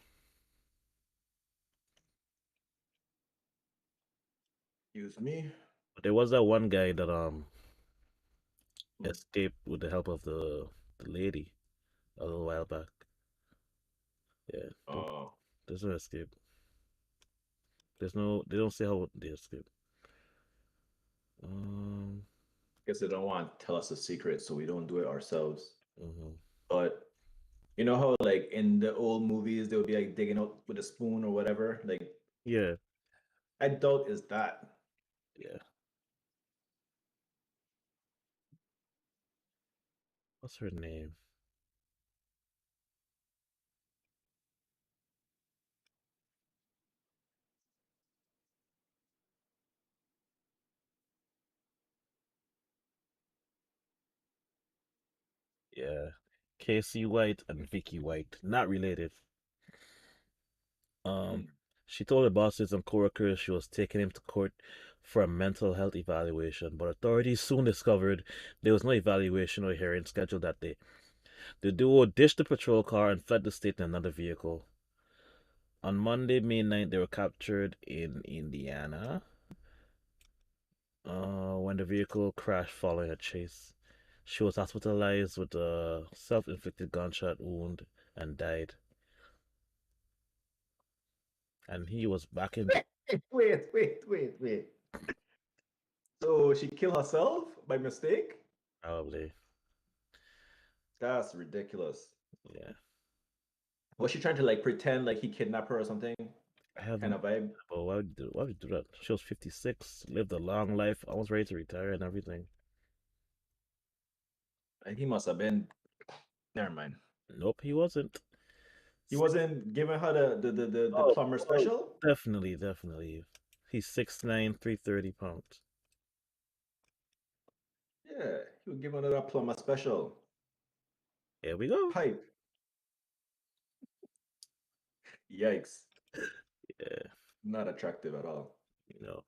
[SPEAKER 2] Excuse me.
[SPEAKER 1] but there was that one guy that
[SPEAKER 2] Hmm.
[SPEAKER 1] escaped with the help of the lady a little while back. Yeah,
[SPEAKER 2] Oh,
[SPEAKER 1] there's no escape. There's no. They don't say how they escape. Um.
[SPEAKER 2] guess they don't want to tell us a secret, so we don't do it ourselves.
[SPEAKER 1] Mhm.
[SPEAKER 2] But you know how like in the old movies they'll be like digging out with a spoon or whatever. Like
[SPEAKER 1] Yeah.
[SPEAKER 2] I doubt is that.
[SPEAKER 1] Yeah. What's her name? Yeah. Casey White and Vicky White, not related. Um,
[SPEAKER 2] Hmm.
[SPEAKER 1] she told her bosses and coworkers she was taking him to court for a mental health evaluation, but authorities soon discovered there was no evaluation or hearing scheduled that day. The duo ditched the patrol car and fled the state in another vehicle. On Monday, May 9th, they were captured in Indiana when the vehicle crashed following a chase. She was hospitalized with a self-inflicted gunshot wound and died. And he was back in jail,
[SPEAKER 2] Wait. So she killed herself by mistake?
[SPEAKER 1] probably.
[SPEAKER 2] That's ridiculous.
[SPEAKER 1] Yeah.
[SPEAKER 2] Was she trying to like pretend like he kidnapped her or something?
[SPEAKER 1] I have
[SPEAKER 2] Kind
[SPEAKER 1] no
[SPEAKER 2] of vibe.
[SPEAKER 1] idea, but why would you do that? She was 56, lived a long life, almost ready to retire and everything.
[SPEAKER 2] He must have been. Never mind.
[SPEAKER 1] Nope, he wasn't.
[SPEAKER 2] He
[SPEAKER 1] Six,
[SPEAKER 2] wasn't giving her the
[SPEAKER 1] oh,
[SPEAKER 2] plumber
[SPEAKER 1] oh,
[SPEAKER 2] special.
[SPEAKER 1] definitely. He's 6'9", 330 pounds.
[SPEAKER 2] Yeah, he was giving her that plumber special.
[SPEAKER 1] Here we go.
[SPEAKER 2] Pipe. Yikes.
[SPEAKER 1] Yeah,
[SPEAKER 2] Not attractive at all.
[SPEAKER 1] you know.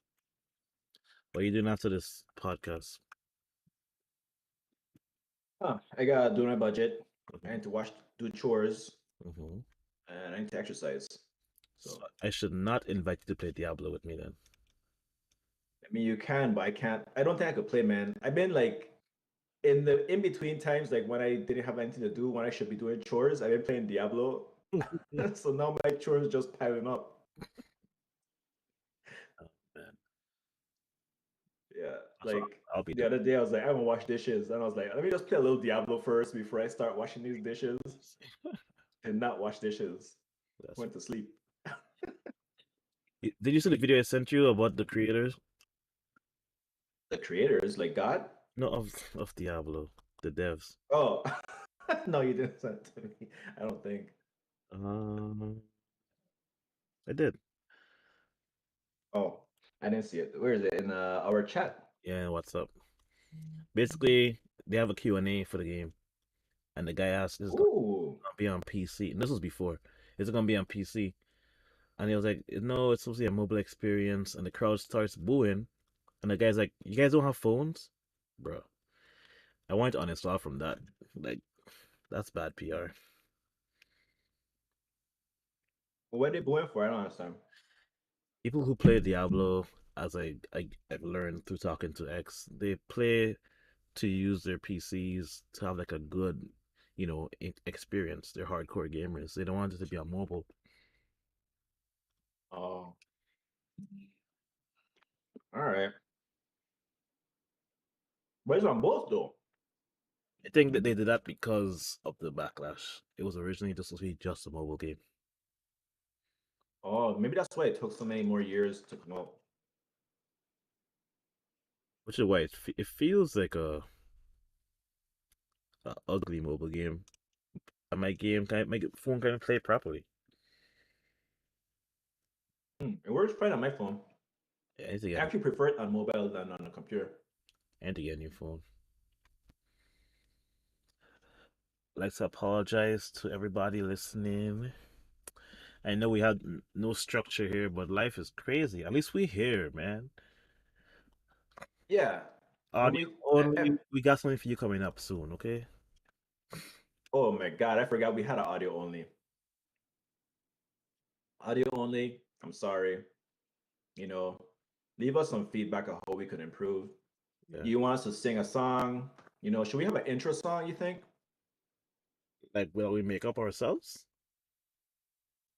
[SPEAKER 1] What are you doing after this podcast?
[SPEAKER 2] Huh, I gotta do my budget. I
[SPEAKER 1] Hmm.
[SPEAKER 2] need to do chores,
[SPEAKER 1] Hmm.
[SPEAKER 2] and I need to exercise.
[SPEAKER 1] So
[SPEAKER 2] So,
[SPEAKER 1] I should not invite you to play Diablo with me then.
[SPEAKER 2] I mean, you can, but I can't. I don't think I could play, man. I've been like in the in between times, like when I didn't have anything to do, when I should be doing chores, I've been playing Diablo. So now my chores just piling up.
[SPEAKER 1] Oh, man.
[SPEAKER 2] Yeah,
[SPEAKER 1] So
[SPEAKER 2] like
[SPEAKER 1] I'll be
[SPEAKER 2] the
[SPEAKER 1] doing
[SPEAKER 2] other day, I was like, I'm gonna wash dishes, and I was like, let me just play a little Diablo first before I start washing these dishes,
[SPEAKER 1] this.
[SPEAKER 2] and not wash dishes.
[SPEAKER 1] That's
[SPEAKER 2] Went to sleep.
[SPEAKER 1] Did you see the video I sent you about the creators?
[SPEAKER 2] The creators, like God.
[SPEAKER 1] No, of Diablo, the devs.
[SPEAKER 2] Oh, no, you didn't send it to me. I don't think.
[SPEAKER 1] Um, I did.
[SPEAKER 2] Oh, I didn't see it. Where is it in our chat?
[SPEAKER 1] Yeah, what's up? Basically, they have a Q&A for the game, and the guy asked, "Is it gonna
[SPEAKER 2] Ooh.
[SPEAKER 1] be on PC?" And this was before. Is it gonna be on PC? And he was like, "No, it's supposed to be a mobile experience." And the crowd starts booing, and the guy's like, "You guys don't have phones, bro." I want to uninstall from that. Like, that's bad PR.
[SPEAKER 2] What are they going for? I don't understand.
[SPEAKER 1] People who play Diablo, as I've learned through talking to X, they play to use their PCs to have like a good, experience. They're hardcore gamers. They don't want it to be on mobile.
[SPEAKER 2] Oh, all right. But it's on both though.
[SPEAKER 1] I think that they did that because of the backlash. It was originally just supposed to be just a mobile game,
[SPEAKER 2] Oh, maybe that's why it took so many more years to come out.
[SPEAKER 1] which is why it feels like a ugly mobile game. And my phone can't play properly.
[SPEAKER 2] It works fine on my phone.
[SPEAKER 1] Yeah, I need to
[SPEAKER 2] I
[SPEAKER 1] get
[SPEAKER 2] actually prefer it on mobile than on a computer.
[SPEAKER 1] a new phone. I'd like to apologize to everybody listening. I know we had no structure here, but life is crazy. At least we here, man.
[SPEAKER 2] Yeah, when
[SPEAKER 1] Audio only. We got something for you coming up soon, okay?
[SPEAKER 2] oh my God, I forgot we had an audio only. Audio only. I'm sorry. You know, leave us some feedback on how we could improve.
[SPEAKER 1] Yeah.
[SPEAKER 2] Do you want us to sing a song? Should we have an intro song, you think?
[SPEAKER 1] Like, will we make up ourselves?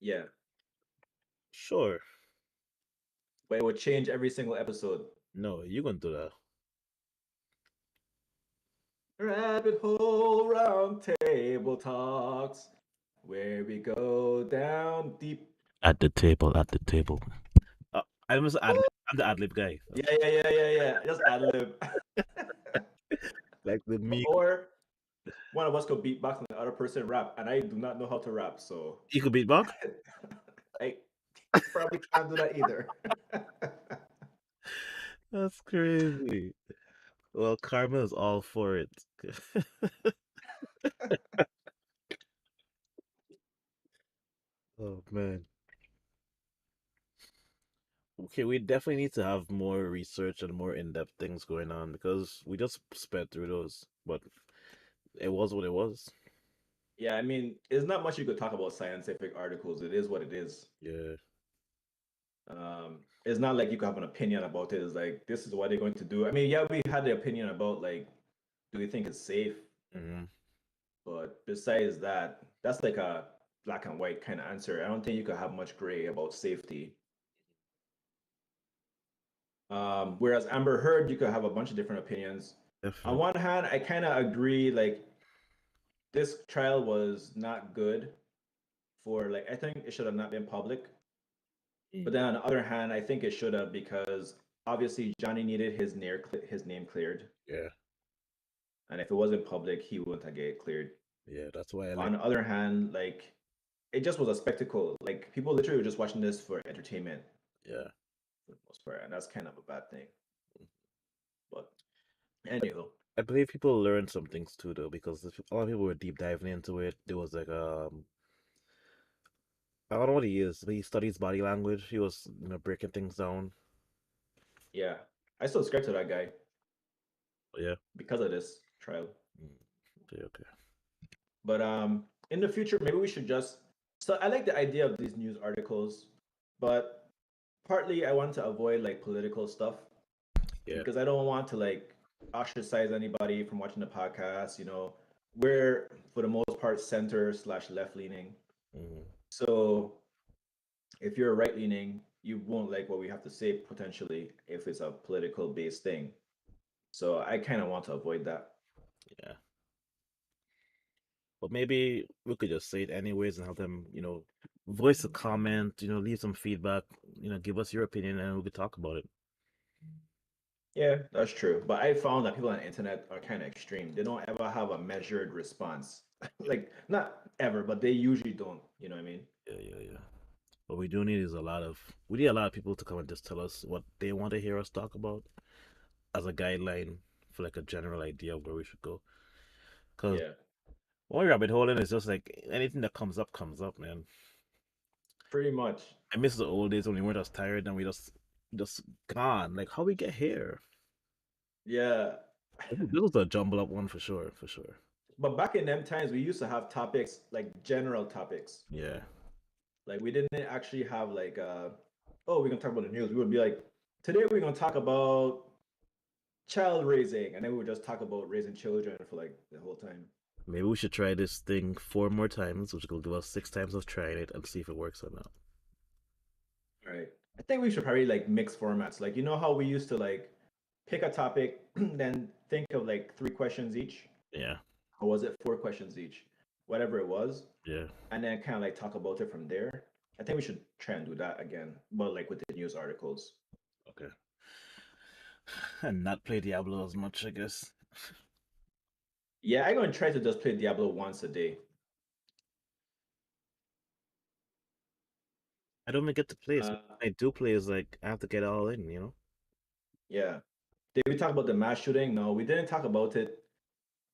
[SPEAKER 2] Yeah,
[SPEAKER 1] Sure.
[SPEAKER 2] but it would change every single episode.
[SPEAKER 1] No, you gonna do that.
[SPEAKER 2] Rabbit hole round table talks, where we go down deep.
[SPEAKER 1] At the table, at the table. I must ad
[SPEAKER 2] Woo!
[SPEAKER 1] I'm the ad lib guy.
[SPEAKER 2] Yeah. Just ad lib.
[SPEAKER 1] Like the me.
[SPEAKER 2] Or one of us could beatbox and the other person rap, and I do not know how to rap, so
[SPEAKER 1] You could beatbox?
[SPEAKER 2] I probably can't do that either.
[SPEAKER 1] That's crazy. Well, Karma is all for it. Oh man. Okay, we definitely need to have more research and more in-depth things going on because we just sped through those, but it was what it was.
[SPEAKER 2] Yeah, I mean, there's not much you could talk about scientific articles. It is what it is.
[SPEAKER 1] Yeah.
[SPEAKER 2] It's not like you can have an opinion about it. It's like this is what they're going to do. I mean, yeah, we had the opinion about like, do we think it's safe?
[SPEAKER 1] Hmm.
[SPEAKER 2] But besides that, that's like a black and white kind of answer. I don't think you could have much gray about safety. Whereas Amber Heard, you could have a bunch of different opinions. On
[SPEAKER 1] Definitely.
[SPEAKER 2] one hand, I kind of agree, like this trial was not good for like I think it should have not been public. But then
[SPEAKER 1] Mm.
[SPEAKER 2] on the other hand, I think it should have because obviously Johnny needed his name cleared,
[SPEAKER 1] Yeah.
[SPEAKER 2] and if it wasn't public, he wouldn't have get cleared.
[SPEAKER 1] Yeah, that's why I
[SPEAKER 2] On
[SPEAKER 1] like.
[SPEAKER 2] the other hand, like it just was a spectacle. Like people literally were just watching this for entertainment
[SPEAKER 1] Yeah.
[SPEAKER 2] for the most part, and that's kind of a bad thing. But anywho,
[SPEAKER 1] I believe people learned some things too, though, because a lot of people were deep diving into it. There was like I don't know what he is, but he studies body language. He was, breaking things down.
[SPEAKER 2] yeah, I still subscribe to that guy
[SPEAKER 1] Yeah.
[SPEAKER 2] because of this trial.
[SPEAKER 1] Mm. Okay, okay.
[SPEAKER 2] But in the future, maybe we should just. So I like the idea of these news articles, but partly I want to avoid like political stuff
[SPEAKER 1] Yeah.
[SPEAKER 2] because I don't want to like ostracize anybody from watching the podcast. We're for the most part center/left leaning.
[SPEAKER 1] Hmm.
[SPEAKER 2] So if you're right leaning, you won't like what we have to say potentially if it's a political based thing. So I kind of want to avoid that.
[SPEAKER 1] Yeah. But maybe we could just say it anyways and have them, voice a comment, leave some feedback, give us your opinion and we could talk about it.
[SPEAKER 2] Yeah, that's true. But I found that people on the internet are kind of extreme. They don't ever have a measured response. Like, not ever, but they usually don't. You know what I mean?
[SPEAKER 1] Yeah, yeah, yeah. What we do need is we need a lot of people to come and just tell us what they want to hear us talk about as a guideline for like a general idea of where we should go. Because
[SPEAKER 2] Yeah,
[SPEAKER 1] one rabbit hole in is just like anything that comes up, man.
[SPEAKER 2] pretty much.
[SPEAKER 1] I miss the old days when we weren't as tired and we just gone. Like how we get here.
[SPEAKER 2] Yeah.
[SPEAKER 1] This was a jumble up one for sure, for sure.
[SPEAKER 2] But back in them times, we used to have topics like general topics.
[SPEAKER 1] Yeah.
[SPEAKER 2] Like, we didn't actually have like, oh, we're going to talk about the news. We would be like, today we're going to talk about child raising. And then we would just talk about raising children for like the whole time.
[SPEAKER 1] Maybe we should try this thing 4 more times, which will give us 6 times of trying it and see if it works or not.
[SPEAKER 2] Right. I think we should probably like mix formats. Like, you know how we used to like pick a topic, then think of like 3 questions each,
[SPEAKER 1] Yeah.
[SPEAKER 2] or was it 4 questions each? Whatever it was,
[SPEAKER 1] Yeah.
[SPEAKER 2] and then kind of like talk about it from there. I think we should try and do that again, but like with the news articles.
[SPEAKER 1] Okay. And not play Diablo as much, I guess.
[SPEAKER 2] Yeah, I'm gonna try to just play Diablo once a day.
[SPEAKER 1] I don't even get to play, so
[SPEAKER 2] Uh,
[SPEAKER 1] when I do play is like I have to get all in.
[SPEAKER 2] yeah. Did we talk about the mass shooting? No, we didn't talk about it.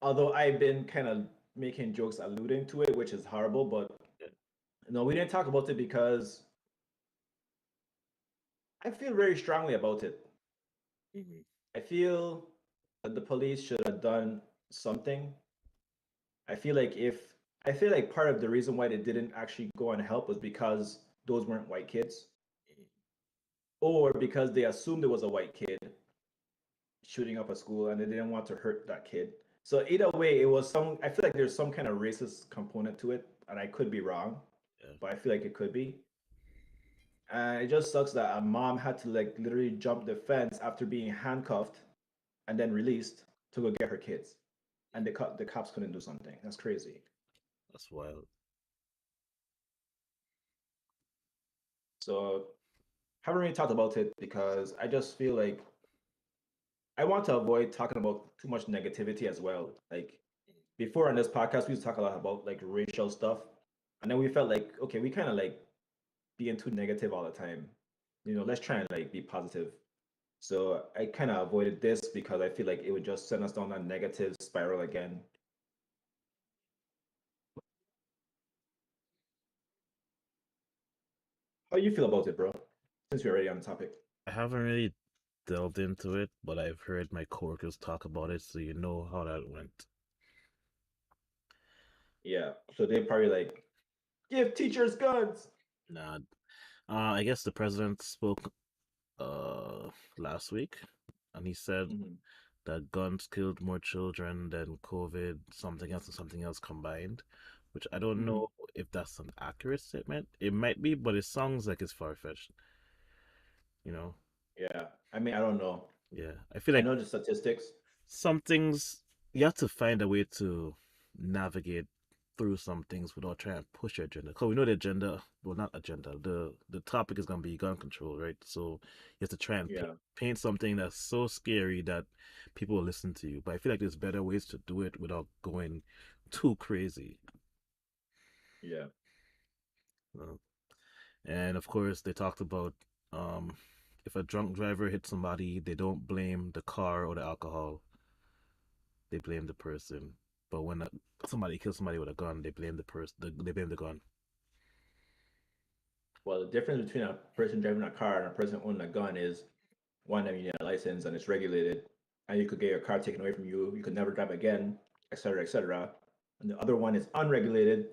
[SPEAKER 2] Although I've been kind of making jokes alluding to it, which is horrible, but
[SPEAKER 1] Yeah.
[SPEAKER 2] no, we didn't talk about it because I feel very strongly about it.
[SPEAKER 1] Mhm.
[SPEAKER 2] I feel that the police should have done something. I feel like part of the reason why they didn't actually go and help was because those weren't white kids, or because they assumed it was a white kid shooting up a school and they didn't want to hurt that kid. So either way, it was some. I feel like there's some kind of racist component to it, and I could be wrong,
[SPEAKER 1] Yeah.
[SPEAKER 2] but I feel like it could be. And it just sucks that a mom had to like literally jump the fence after being handcuffed and then released to go get her kids, and the cops couldn't do something. That's crazy.
[SPEAKER 1] That's wild.
[SPEAKER 2] So haven't really talked about it because I just feel like I want to avoid talking about too much negativity as well. Like before on this podcast, we used to talk a lot about like racial stuff, and then we felt like okay, we kind of like being too negative all the time. Let's try and like be positive. So I kind of avoided this because I feel like it would just send us down a negative spiral again. How do you feel about it, bro? Since we're already on the topic.
[SPEAKER 1] I haven't really delved into it, but I've heard my coworkers talk about it, so you know how that went.
[SPEAKER 2] Yeah. So they probably like give teachers guns.
[SPEAKER 1] Nah, I guess the president spoke last week, and he said
[SPEAKER 2] Mhm.
[SPEAKER 1] that guns killed more children than COVID, something else and something else combined, which I don't
[SPEAKER 2] Mhm.
[SPEAKER 1] know if that's an accurate statement. It might be, but it sounds like it's far-fetched, you know?
[SPEAKER 2] Yeah. I mean, I don't know.
[SPEAKER 1] Yeah. I feel
[SPEAKER 2] I
[SPEAKER 1] like
[SPEAKER 2] know the statistics.
[SPEAKER 1] some things you have to find a way to navigate through some things without trying to push your agenda. Because we know the agenda, well, not agenda, the topic is going to be gun control, right? So you have to try and
[SPEAKER 2] Yeah.
[SPEAKER 1] paint something that's so scary that people will listen to you. But I feel like there's better ways to do it without going too crazy.
[SPEAKER 2] Yeah.
[SPEAKER 1] Uh, And of course, they talked about um, if a drunk driver hits somebody, they don't blame the car or the alcohol, they blame the person. But when somebody kills somebody with a gun, they blame the person. They blame the gun.
[SPEAKER 2] Well, the difference between a person driving a car and a person owning a gun is one that you need a license and it's regulated, and you could get your car taken away from you. You could never drive again, etc., etc. And the other one is unregulated,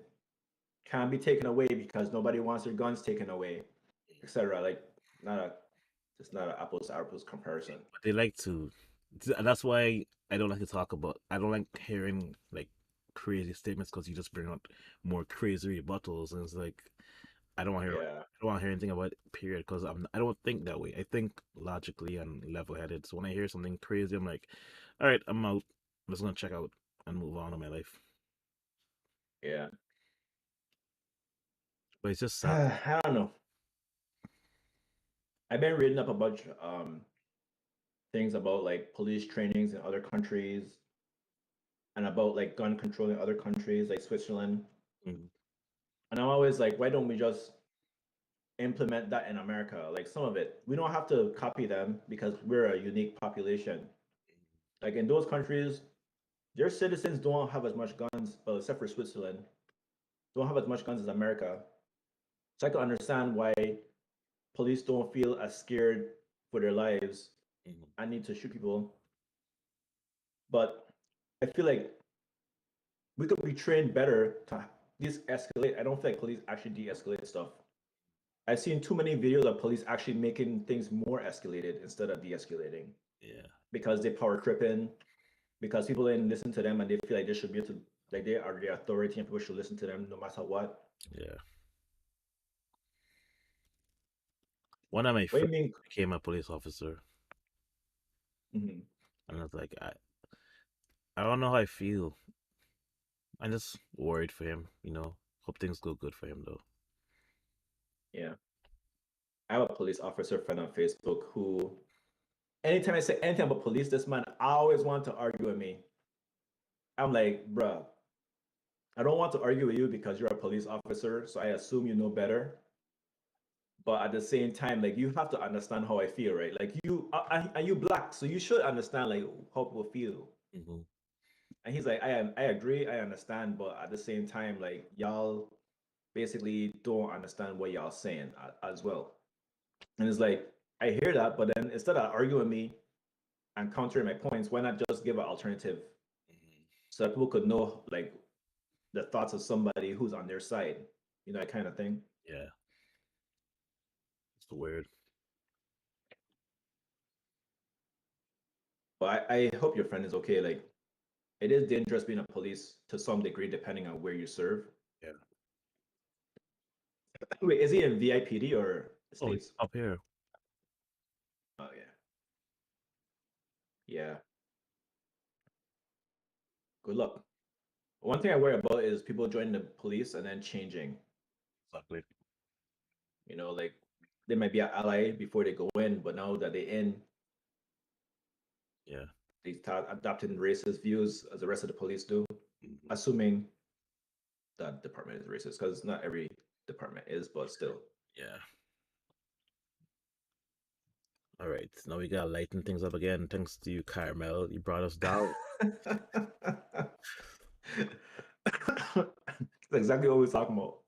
[SPEAKER 2] can be taken away because nobody wants their guns taken away, etc. Like not a, it's not an apples to apples comparison.
[SPEAKER 1] But they like to. That's why I don't like to talk about. I don't like hearing like crazy statements because you just bring up more crazy rebuttals, and it's like I don't want to hear.
[SPEAKER 2] Yeah,
[SPEAKER 1] I don't want to hear anything about it, period. Because I don't think that way. I think logically and level-headed. So when I hear something crazy, I'm like, all right, I'm out. I'm just gonna check out and move on in my life.
[SPEAKER 2] yeah.
[SPEAKER 1] But it's just sad.
[SPEAKER 2] I don't know. I've been reading up a bunch things about like police trainings in other countries and about like gun control in other countries like Switzerland.
[SPEAKER 1] Mhm.
[SPEAKER 2] And I'm always like, why don't we just implement that in America? Like some of it, we don't have to copy them because we're a unique population. Like in those countries, their citizens don't have as much guns, well, except for Switzerland, don't have as much guns as America. So I can understand why police don't feel as scared for their lives
[SPEAKER 1] Mhm.
[SPEAKER 2] and need to shoot people. But I feel like we could be trained better to de-escalate. I don't feel like police actually de-escalate stuff. I've seen too many videos of police actually making things more escalated instead of de-escalating
[SPEAKER 1] Yeah,
[SPEAKER 2] because they power tripping, because people didn't listen to them and they feel like they should be able to, like they are the authority and people should listen to them no matter what.
[SPEAKER 1] yeah. One of my
[SPEAKER 2] What do you
[SPEAKER 1] friends
[SPEAKER 2] mean?
[SPEAKER 1] became a police officer,
[SPEAKER 2] Mhm.
[SPEAKER 1] and I was like, I don't know how I feel. I'm just worried for him. Hope things go good for him though.
[SPEAKER 2] Yeah. I have a police officer friend on Facebook who, anytime I say anything about police, this man always want to argue with me. I'm like, bruh, I don't want to argue with you because you're a police officer, so I assume you know better. But at the same time, like you have to understand how I feel, right? Like you are you black, so you should understand like how people feel.
[SPEAKER 1] Hmm.
[SPEAKER 2] And he's like, I agree, I understand, but at the same time, like y'all basically don't understand what y'all saying as well. And it's like, I hear that, but then instead of arguing me and countering my points, why not just give an alternative
[SPEAKER 1] Hmm.
[SPEAKER 2] so that people could know like the thoughts of somebody who's on their side, that kind of thing.
[SPEAKER 1] Yeah, it's weird.
[SPEAKER 2] But I hope your friend is okay. Like it is dangerous being a police to some degree, depending on where you serve.
[SPEAKER 1] Yeah.
[SPEAKER 2] Wait, is he in VIPD or
[SPEAKER 1] Oh, he's
[SPEAKER 2] states?
[SPEAKER 1] up here.
[SPEAKER 2] Oh yeah, yeah. Good luck. One thing I worry about is people joining the police and then changing.
[SPEAKER 1] Exactly.
[SPEAKER 2] Like they might be an ally before they go in, but now that they're in,
[SPEAKER 1] Yeah.
[SPEAKER 2] they start adopting racist views as the rest of the police do,
[SPEAKER 1] Hmm.
[SPEAKER 2] assuming that department is racist, because not every department is, but still.
[SPEAKER 1] Yeah. All right. Now we gotta lighten things up again. Thanks to you, Caramel. You brought us down.
[SPEAKER 2] That's exactly what we're talking about.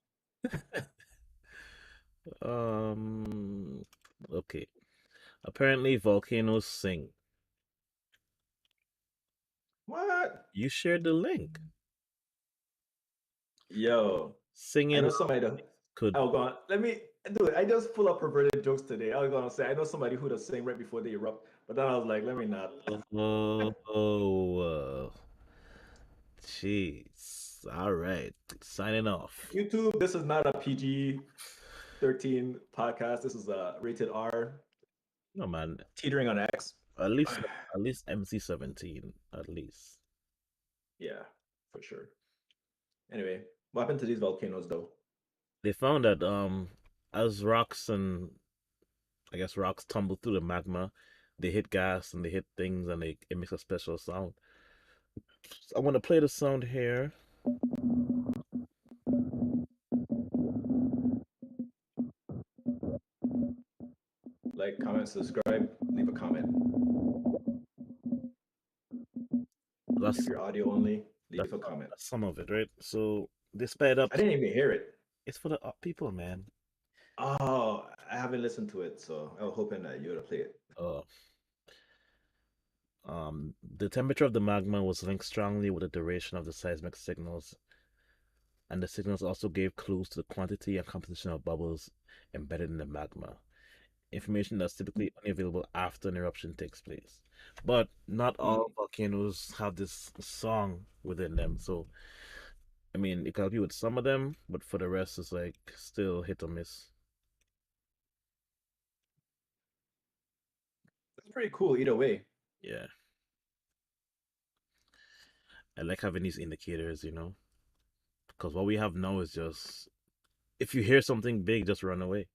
[SPEAKER 1] Um, okay. Apparently, volcanoes sing.
[SPEAKER 2] What?
[SPEAKER 1] You shared the link.
[SPEAKER 2] Yo, I
[SPEAKER 1] Singing
[SPEAKER 2] know somebody that.
[SPEAKER 1] could.
[SPEAKER 2] Oh, go on. Let me do it. I just pull up perverted jokes today. I was gonna say I know somebody who does sing right before they erupt, but then I was like, let me not.
[SPEAKER 1] Oh, jeez. All right. Signing off.
[SPEAKER 2] YouTube, this is not a PG-13 podcast. This is a rated R,
[SPEAKER 1] No, man.
[SPEAKER 2] teetering on X.
[SPEAKER 1] At least, at least MC-17. At least.
[SPEAKER 2] Yeah, for sure. Anyway, what happened to these volcanoes though?
[SPEAKER 1] They found that as rocks and I guess rocks tumble through the magma, they hit gas and they hit things and it makes a special sound. So I want to play the sound here.
[SPEAKER 2] Like, comment, subscribe, leave a comment. If
[SPEAKER 1] That's
[SPEAKER 2] you're audio only,
[SPEAKER 1] that's
[SPEAKER 2] leave a comment.
[SPEAKER 1] that's some of it, right? So they sped up.
[SPEAKER 2] I didn't even hear it.
[SPEAKER 1] It's for the people, man.
[SPEAKER 2] Oh, I haven't listened to it, so I was hoping that you would play it.
[SPEAKER 1] Uh, the temperature of the magma was linked strongly with the duration of the seismic signals, and the signals also gave clues to the quantity and composition of bubbles embedded in the magma. Information that's typically only available after an eruption takes place. But not all
[SPEAKER 2] Hmm.
[SPEAKER 1] volcanoes have this song within them. So, I mean, it can help you with some of them, but for the rest, it's like still hit or miss.
[SPEAKER 2] That's pretty cool either way.
[SPEAKER 1] Yeah. I like having these indicators, because what we have now is just if you hear something big, just run away.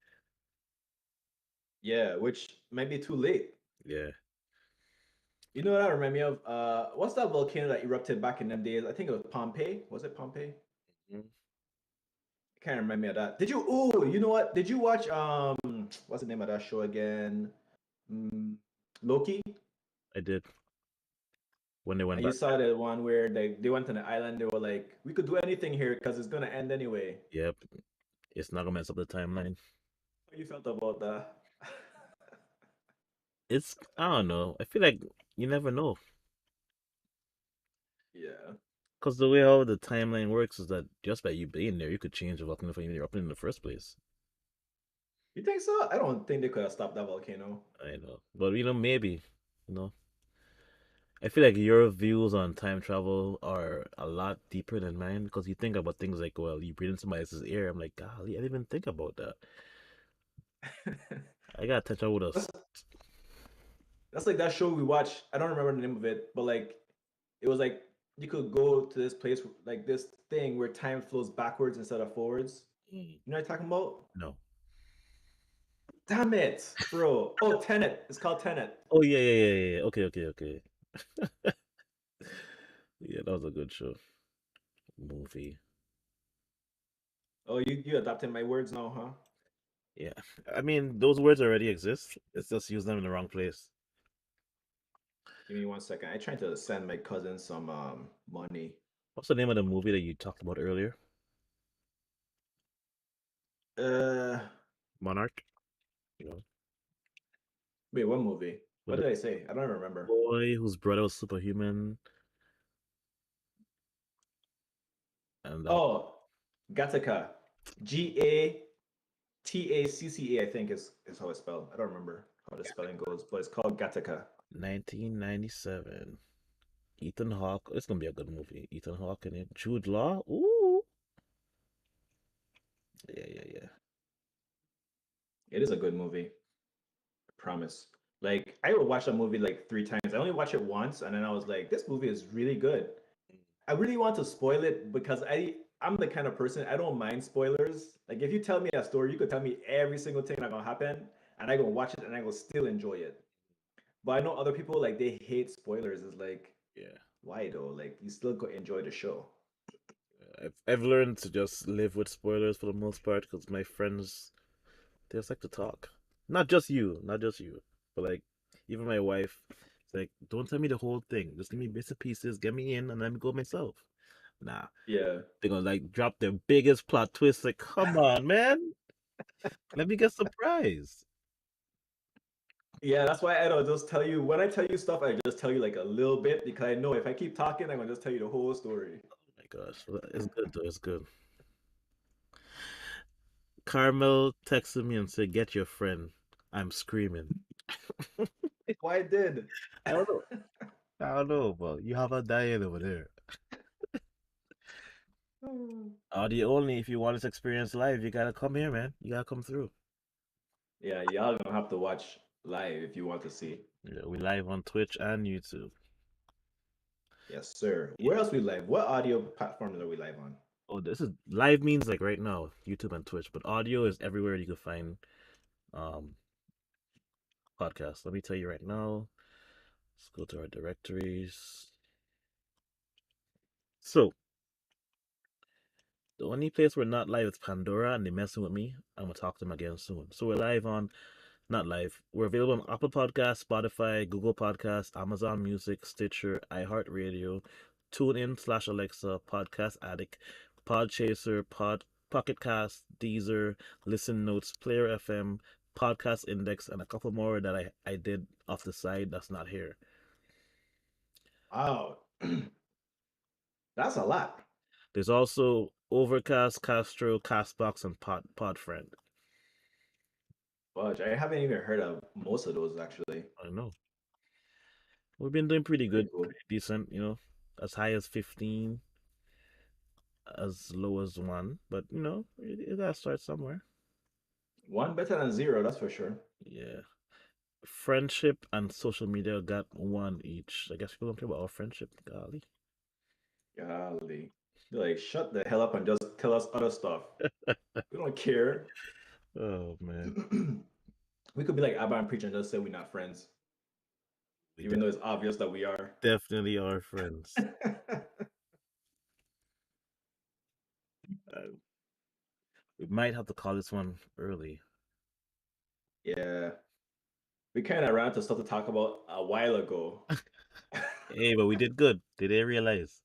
[SPEAKER 2] Yeah, which might be too late.
[SPEAKER 1] Yeah.
[SPEAKER 2] You know what that remind me of? What's that volcano that erupted back in them days? I think it was Pompeii. Was it Pompeii?
[SPEAKER 1] Mhm.
[SPEAKER 2] I can't remind me of that. Did you? Oh, you know what? Did you watch what's the name of that show again? Mm, Loki.
[SPEAKER 1] I did when they went
[SPEAKER 2] And you
[SPEAKER 1] back
[SPEAKER 2] saw the one where they went on the island. They were like, we could do anything here because it's gonna end anyway.
[SPEAKER 1] there. Yep. It's not gonna mess up the timeline.
[SPEAKER 2] How you felt about that?
[SPEAKER 1] I don't know. I feel like you never know.
[SPEAKER 2] Yeah.
[SPEAKER 1] Because the way how the timeline works is that just by you being there, you could change the volcano from even erupting in the first place.
[SPEAKER 2] You think so? I don't think they could have stopped that volcano.
[SPEAKER 1] I know. But, maybe, you know. I feel like your views on time travel are a lot deeper than mine because you think about things like, well, you breathe in somebody else's air. I'm like, golly, I didn't even think about that. I got to touch out with
[SPEAKER 2] that's,
[SPEAKER 1] us.
[SPEAKER 2] that's like that show we watched. I don't remember the name of it, but like it was like you could go to this place like this thing where time flows backwards instead of forwards.
[SPEAKER 1] Mm,
[SPEAKER 2] You know what I'm talking about?
[SPEAKER 1] no.
[SPEAKER 2] Damn it, bro. Oh, Tenet. It's called Tenet.
[SPEAKER 1] Oh, yeah, yeah, yeah, yeah. Okay, okay, okay. Yeah, that was a good show. Movie.
[SPEAKER 2] Oh, you adopting my words now, huh?
[SPEAKER 1] Yeah. I mean, those words already exist. It's just use them in the wrong place.
[SPEAKER 2] Give me 1 second. I trying to send my cousin some money.
[SPEAKER 1] What's the name of the movie that you talked about earlier?
[SPEAKER 2] Uh,
[SPEAKER 1] Monarch? You know,
[SPEAKER 2] wait, what movie?
[SPEAKER 1] with
[SPEAKER 2] What
[SPEAKER 1] the
[SPEAKER 2] did I say? I don't remember.
[SPEAKER 1] boy whose brother was superhuman, and
[SPEAKER 2] Oh, Gattaca. Gatacca. I think is how it's spelled. I don't remember how the spelling goes, but it's called Gattaca.
[SPEAKER 1] 1997. Ethan Hawke. It's gonna be a good movie. Ethan Hawke in it. Jude Law. Ooh. Yeah, yeah, yeah.
[SPEAKER 2] It is a good movie. I promise. Like I would watch a movie like 3 times. I only watched it once, and then I was like, this movie is really good. I really want to spoil it because I'm the kind of person I don't mind spoilers. Like if you tell me a story, you could tell me every single thing that's gonna happen, and I go watch it and I will still enjoy it. But I know other people like they hate spoilers. It's like,
[SPEAKER 1] Yeah.
[SPEAKER 2] why though? Like you still go enjoy the show.
[SPEAKER 1] I've learned to just live with spoilers for the most part because my friends they just like to talk. Not just you, but like even my wife. It's like, don't tell me the whole thing. Just give me bits and pieces, get me in, and let me go myself. Nah,
[SPEAKER 2] Yeah.
[SPEAKER 1] they're gonna like drop their biggest plot twist. Like, come on, man. Let me get surprised.
[SPEAKER 2] Yeah, that's why I don't just tell you when I tell you stuff, I just tell you like a little bit because I know if I keep talking, I'm gonna just tell you the whole story.
[SPEAKER 1] Oh my gosh, well, it's good though. It's good. Carmel texted me and said, "Get your friend." I'm screaming.
[SPEAKER 2] Why I did?
[SPEAKER 1] I don't know. I don't know, but you have a Diane over there. Audio only. If you want this experience live, you gotta come here, man. You gotta come through.
[SPEAKER 2] Yeah, y'all gonna have to watch live if you want to see.
[SPEAKER 1] Yeah, we live on Twitch and YouTube.
[SPEAKER 2] Yes, sir.
[SPEAKER 1] Yeah.
[SPEAKER 2] Where else we live? What audio platforms are we live on?
[SPEAKER 1] Oh, this is live means like right now, YouTube and Twitch, but audio is everywhere you can find um podcasts. Let me tell you right now. Let's go to our directories. So the only place we're not live is Pandora, and they're messing with me. I'm gonna talk to them again soon. So we're live on, not live. We're available on Apple Podcasts, Spotify, Google Podcasts, Amazon Music, Stitcher, iHeartRadio, TuneIn/Alexa, Podcast Addict, Podchaser, Pocket Cast, Deezer, Listen Notes, Player FM, Podcast Index, and a couple more that I did off the side that's not here.
[SPEAKER 2] Wow, that's a lot.
[SPEAKER 1] There's also Overcast, Castro, Castbox, and Podfriend.
[SPEAKER 2] Fudge, I haven't even heard of most of those actually.
[SPEAKER 1] I don't know. We've been doing pretty
[SPEAKER 2] Pretty
[SPEAKER 1] good,
[SPEAKER 2] cool.
[SPEAKER 1] pretty decent, as high as 15, as low as 1. But, you gotta start somewhere.
[SPEAKER 2] One better than zero, that's for sure.
[SPEAKER 1] Yeah. Friendship and social media got 1 each. I guess people don't care about our friendship. Golly.
[SPEAKER 2] Golly. They're like, shut the hell up and just tell us other stuff. We don't care.
[SPEAKER 1] Oh, man.
[SPEAKER 2] We could be like Abba and Preacher and just say we're not friends,
[SPEAKER 1] We
[SPEAKER 2] even though it's obvious that we are.
[SPEAKER 1] definitely are friends. Uh, we might have to call this one early.
[SPEAKER 2] Yeah. We kind of ran out of stuff to talk about a while ago.
[SPEAKER 1] Hey, but we did good. Did they realize?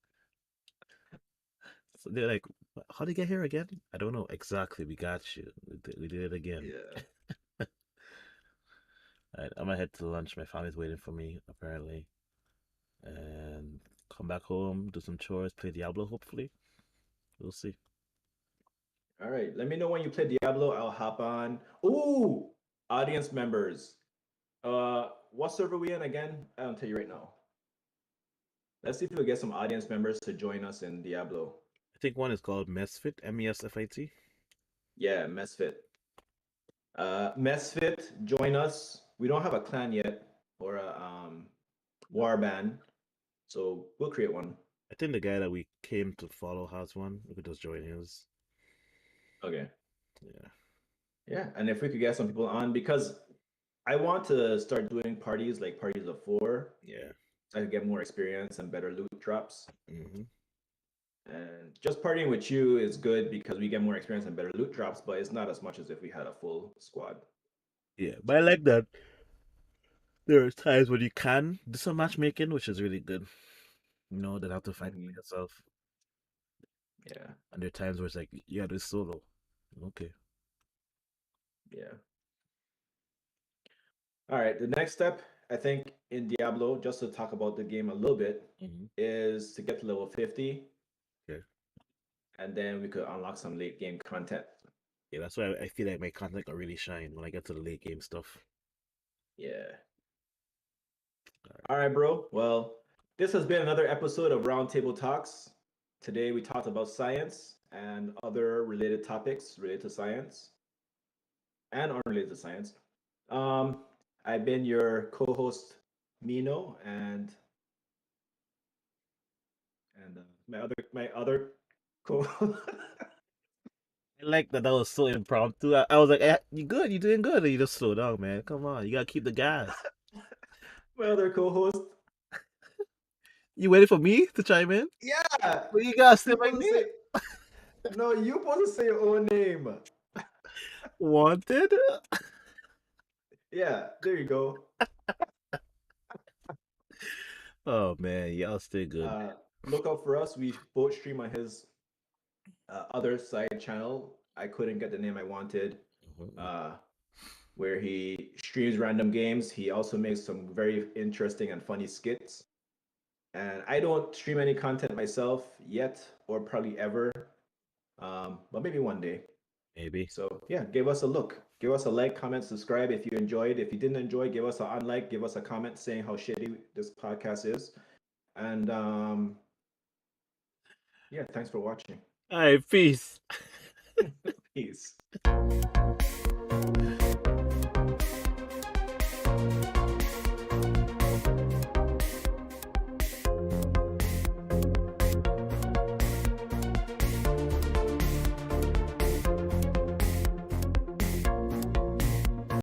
[SPEAKER 1] So they're like, how did they get here again? I don't know exactly. We got you. We did it again.
[SPEAKER 2] Yeah.
[SPEAKER 1] Alright, I'm gonna head to lunch. My family's waiting for me, apparently. And come back home, do some chores, play Diablo, hopefully. We'll see.
[SPEAKER 2] All right. Let me know when you play Diablo. I'll hop on. Ooh, audience members. What server we in again? I'll tell you right now. Let's see if we get some audience members to join us in Diablo.
[SPEAKER 1] I think one is called Mesfit, MESFIT.
[SPEAKER 2] Yeah, Mesfit. Mesfit, join us. We don't have a clan yet or a
[SPEAKER 1] No.
[SPEAKER 2] war band, so we'll create one.
[SPEAKER 1] I think the guy that we came to follow has one. We could just join his.
[SPEAKER 2] Okay.
[SPEAKER 1] Yeah.
[SPEAKER 2] Yeah, and if we could get some people on, because I want to start doing parties like parties of four,
[SPEAKER 1] Yeah.
[SPEAKER 2] so I could get more experience and better loot drops.
[SPEAKER 1] Hmm.
[SPEAKER 2] And just partying with you is good because we get more experience and better loot drops, but it's not as much as if we had a full squad.
[SPEAKER 1] Yeah, but I like that. There are times when you can do some matchmaking, which is really good. Don't have to fight by
[SPEAKER 2] Hmm.
[SPEAKER 1] yourself.
[SPEAKER 2] Yeah,
[SPEAKER 1] And there are times where it's like, you gotta do solo. Okay.
[SPEAKER 2] yeah. All right, the next step, I think, in Diablo, just to talk about the game a little bit,
[SPEAKER 1] Hmm.
[SPEAKER 2] is to get to level 50,
[SPEAKER 1] Okay.
[SPEAKER 2] and then we could unlock some late game content.
[SPEAKER 1] Yeah, that's why I feel like my content can really shine when I get to the late game stuff.
[SPEAKER 2] Yeah.
[SPEAKER 1] All right.
[SPEAKER 2] All right, bro. Well, this has been another episode of Roundtable Talks. Today we talked about science and other related topics related to science and unrelated to science. Um, I've been your co-host Mino, and my other co.
[SPEAKER 1] I like that was so impromptu. I was like, you good, you doing good. And you just slow down, man. Come on, you gotta keep the gas.
[SPEAKER 2] my other co-host.
[SPEAKER 1] You waiting for me to chime in?
[SPEAKER 2] Yeah,
[SPEAKER 1] Well, you gotta say
[SPEAKER 2] you're
[SPEAKER 1] my
[SPEAKER 2] supposed to
[SPEAKER 1] name.
[SPEAKER 2] say no. You're supposed to say your own name.
[SPEAKER 1] Wanted?
[SPEAKER 2] Yeah, there you go.
[SPEAKER 1] Oh man, y'all stay good,
[SPEAKER 2] Uh, Look out for us. We both stream on his other side channel. I couldn't get the name I wanted.
[SPEAKER 1] Mhm.
[SPEAKER 2] uh, where he streams random games. He also makes some very interesting and funny skits. And I don't stream any content myself yet, or probably ever, but maybe one day.
[SPEAKER 1] Maybe.
[SPEAKER 2] So yeah, give us a look. Give us a like, comment, subscribe if you enjoyed. If you didn't enjoy, give us an unlike, give us a comment saying how shitty this podcast is. And yeah, thanks for watching.
[SPEAKER 1] All right, peace.
[SPEAKER 2] Peace.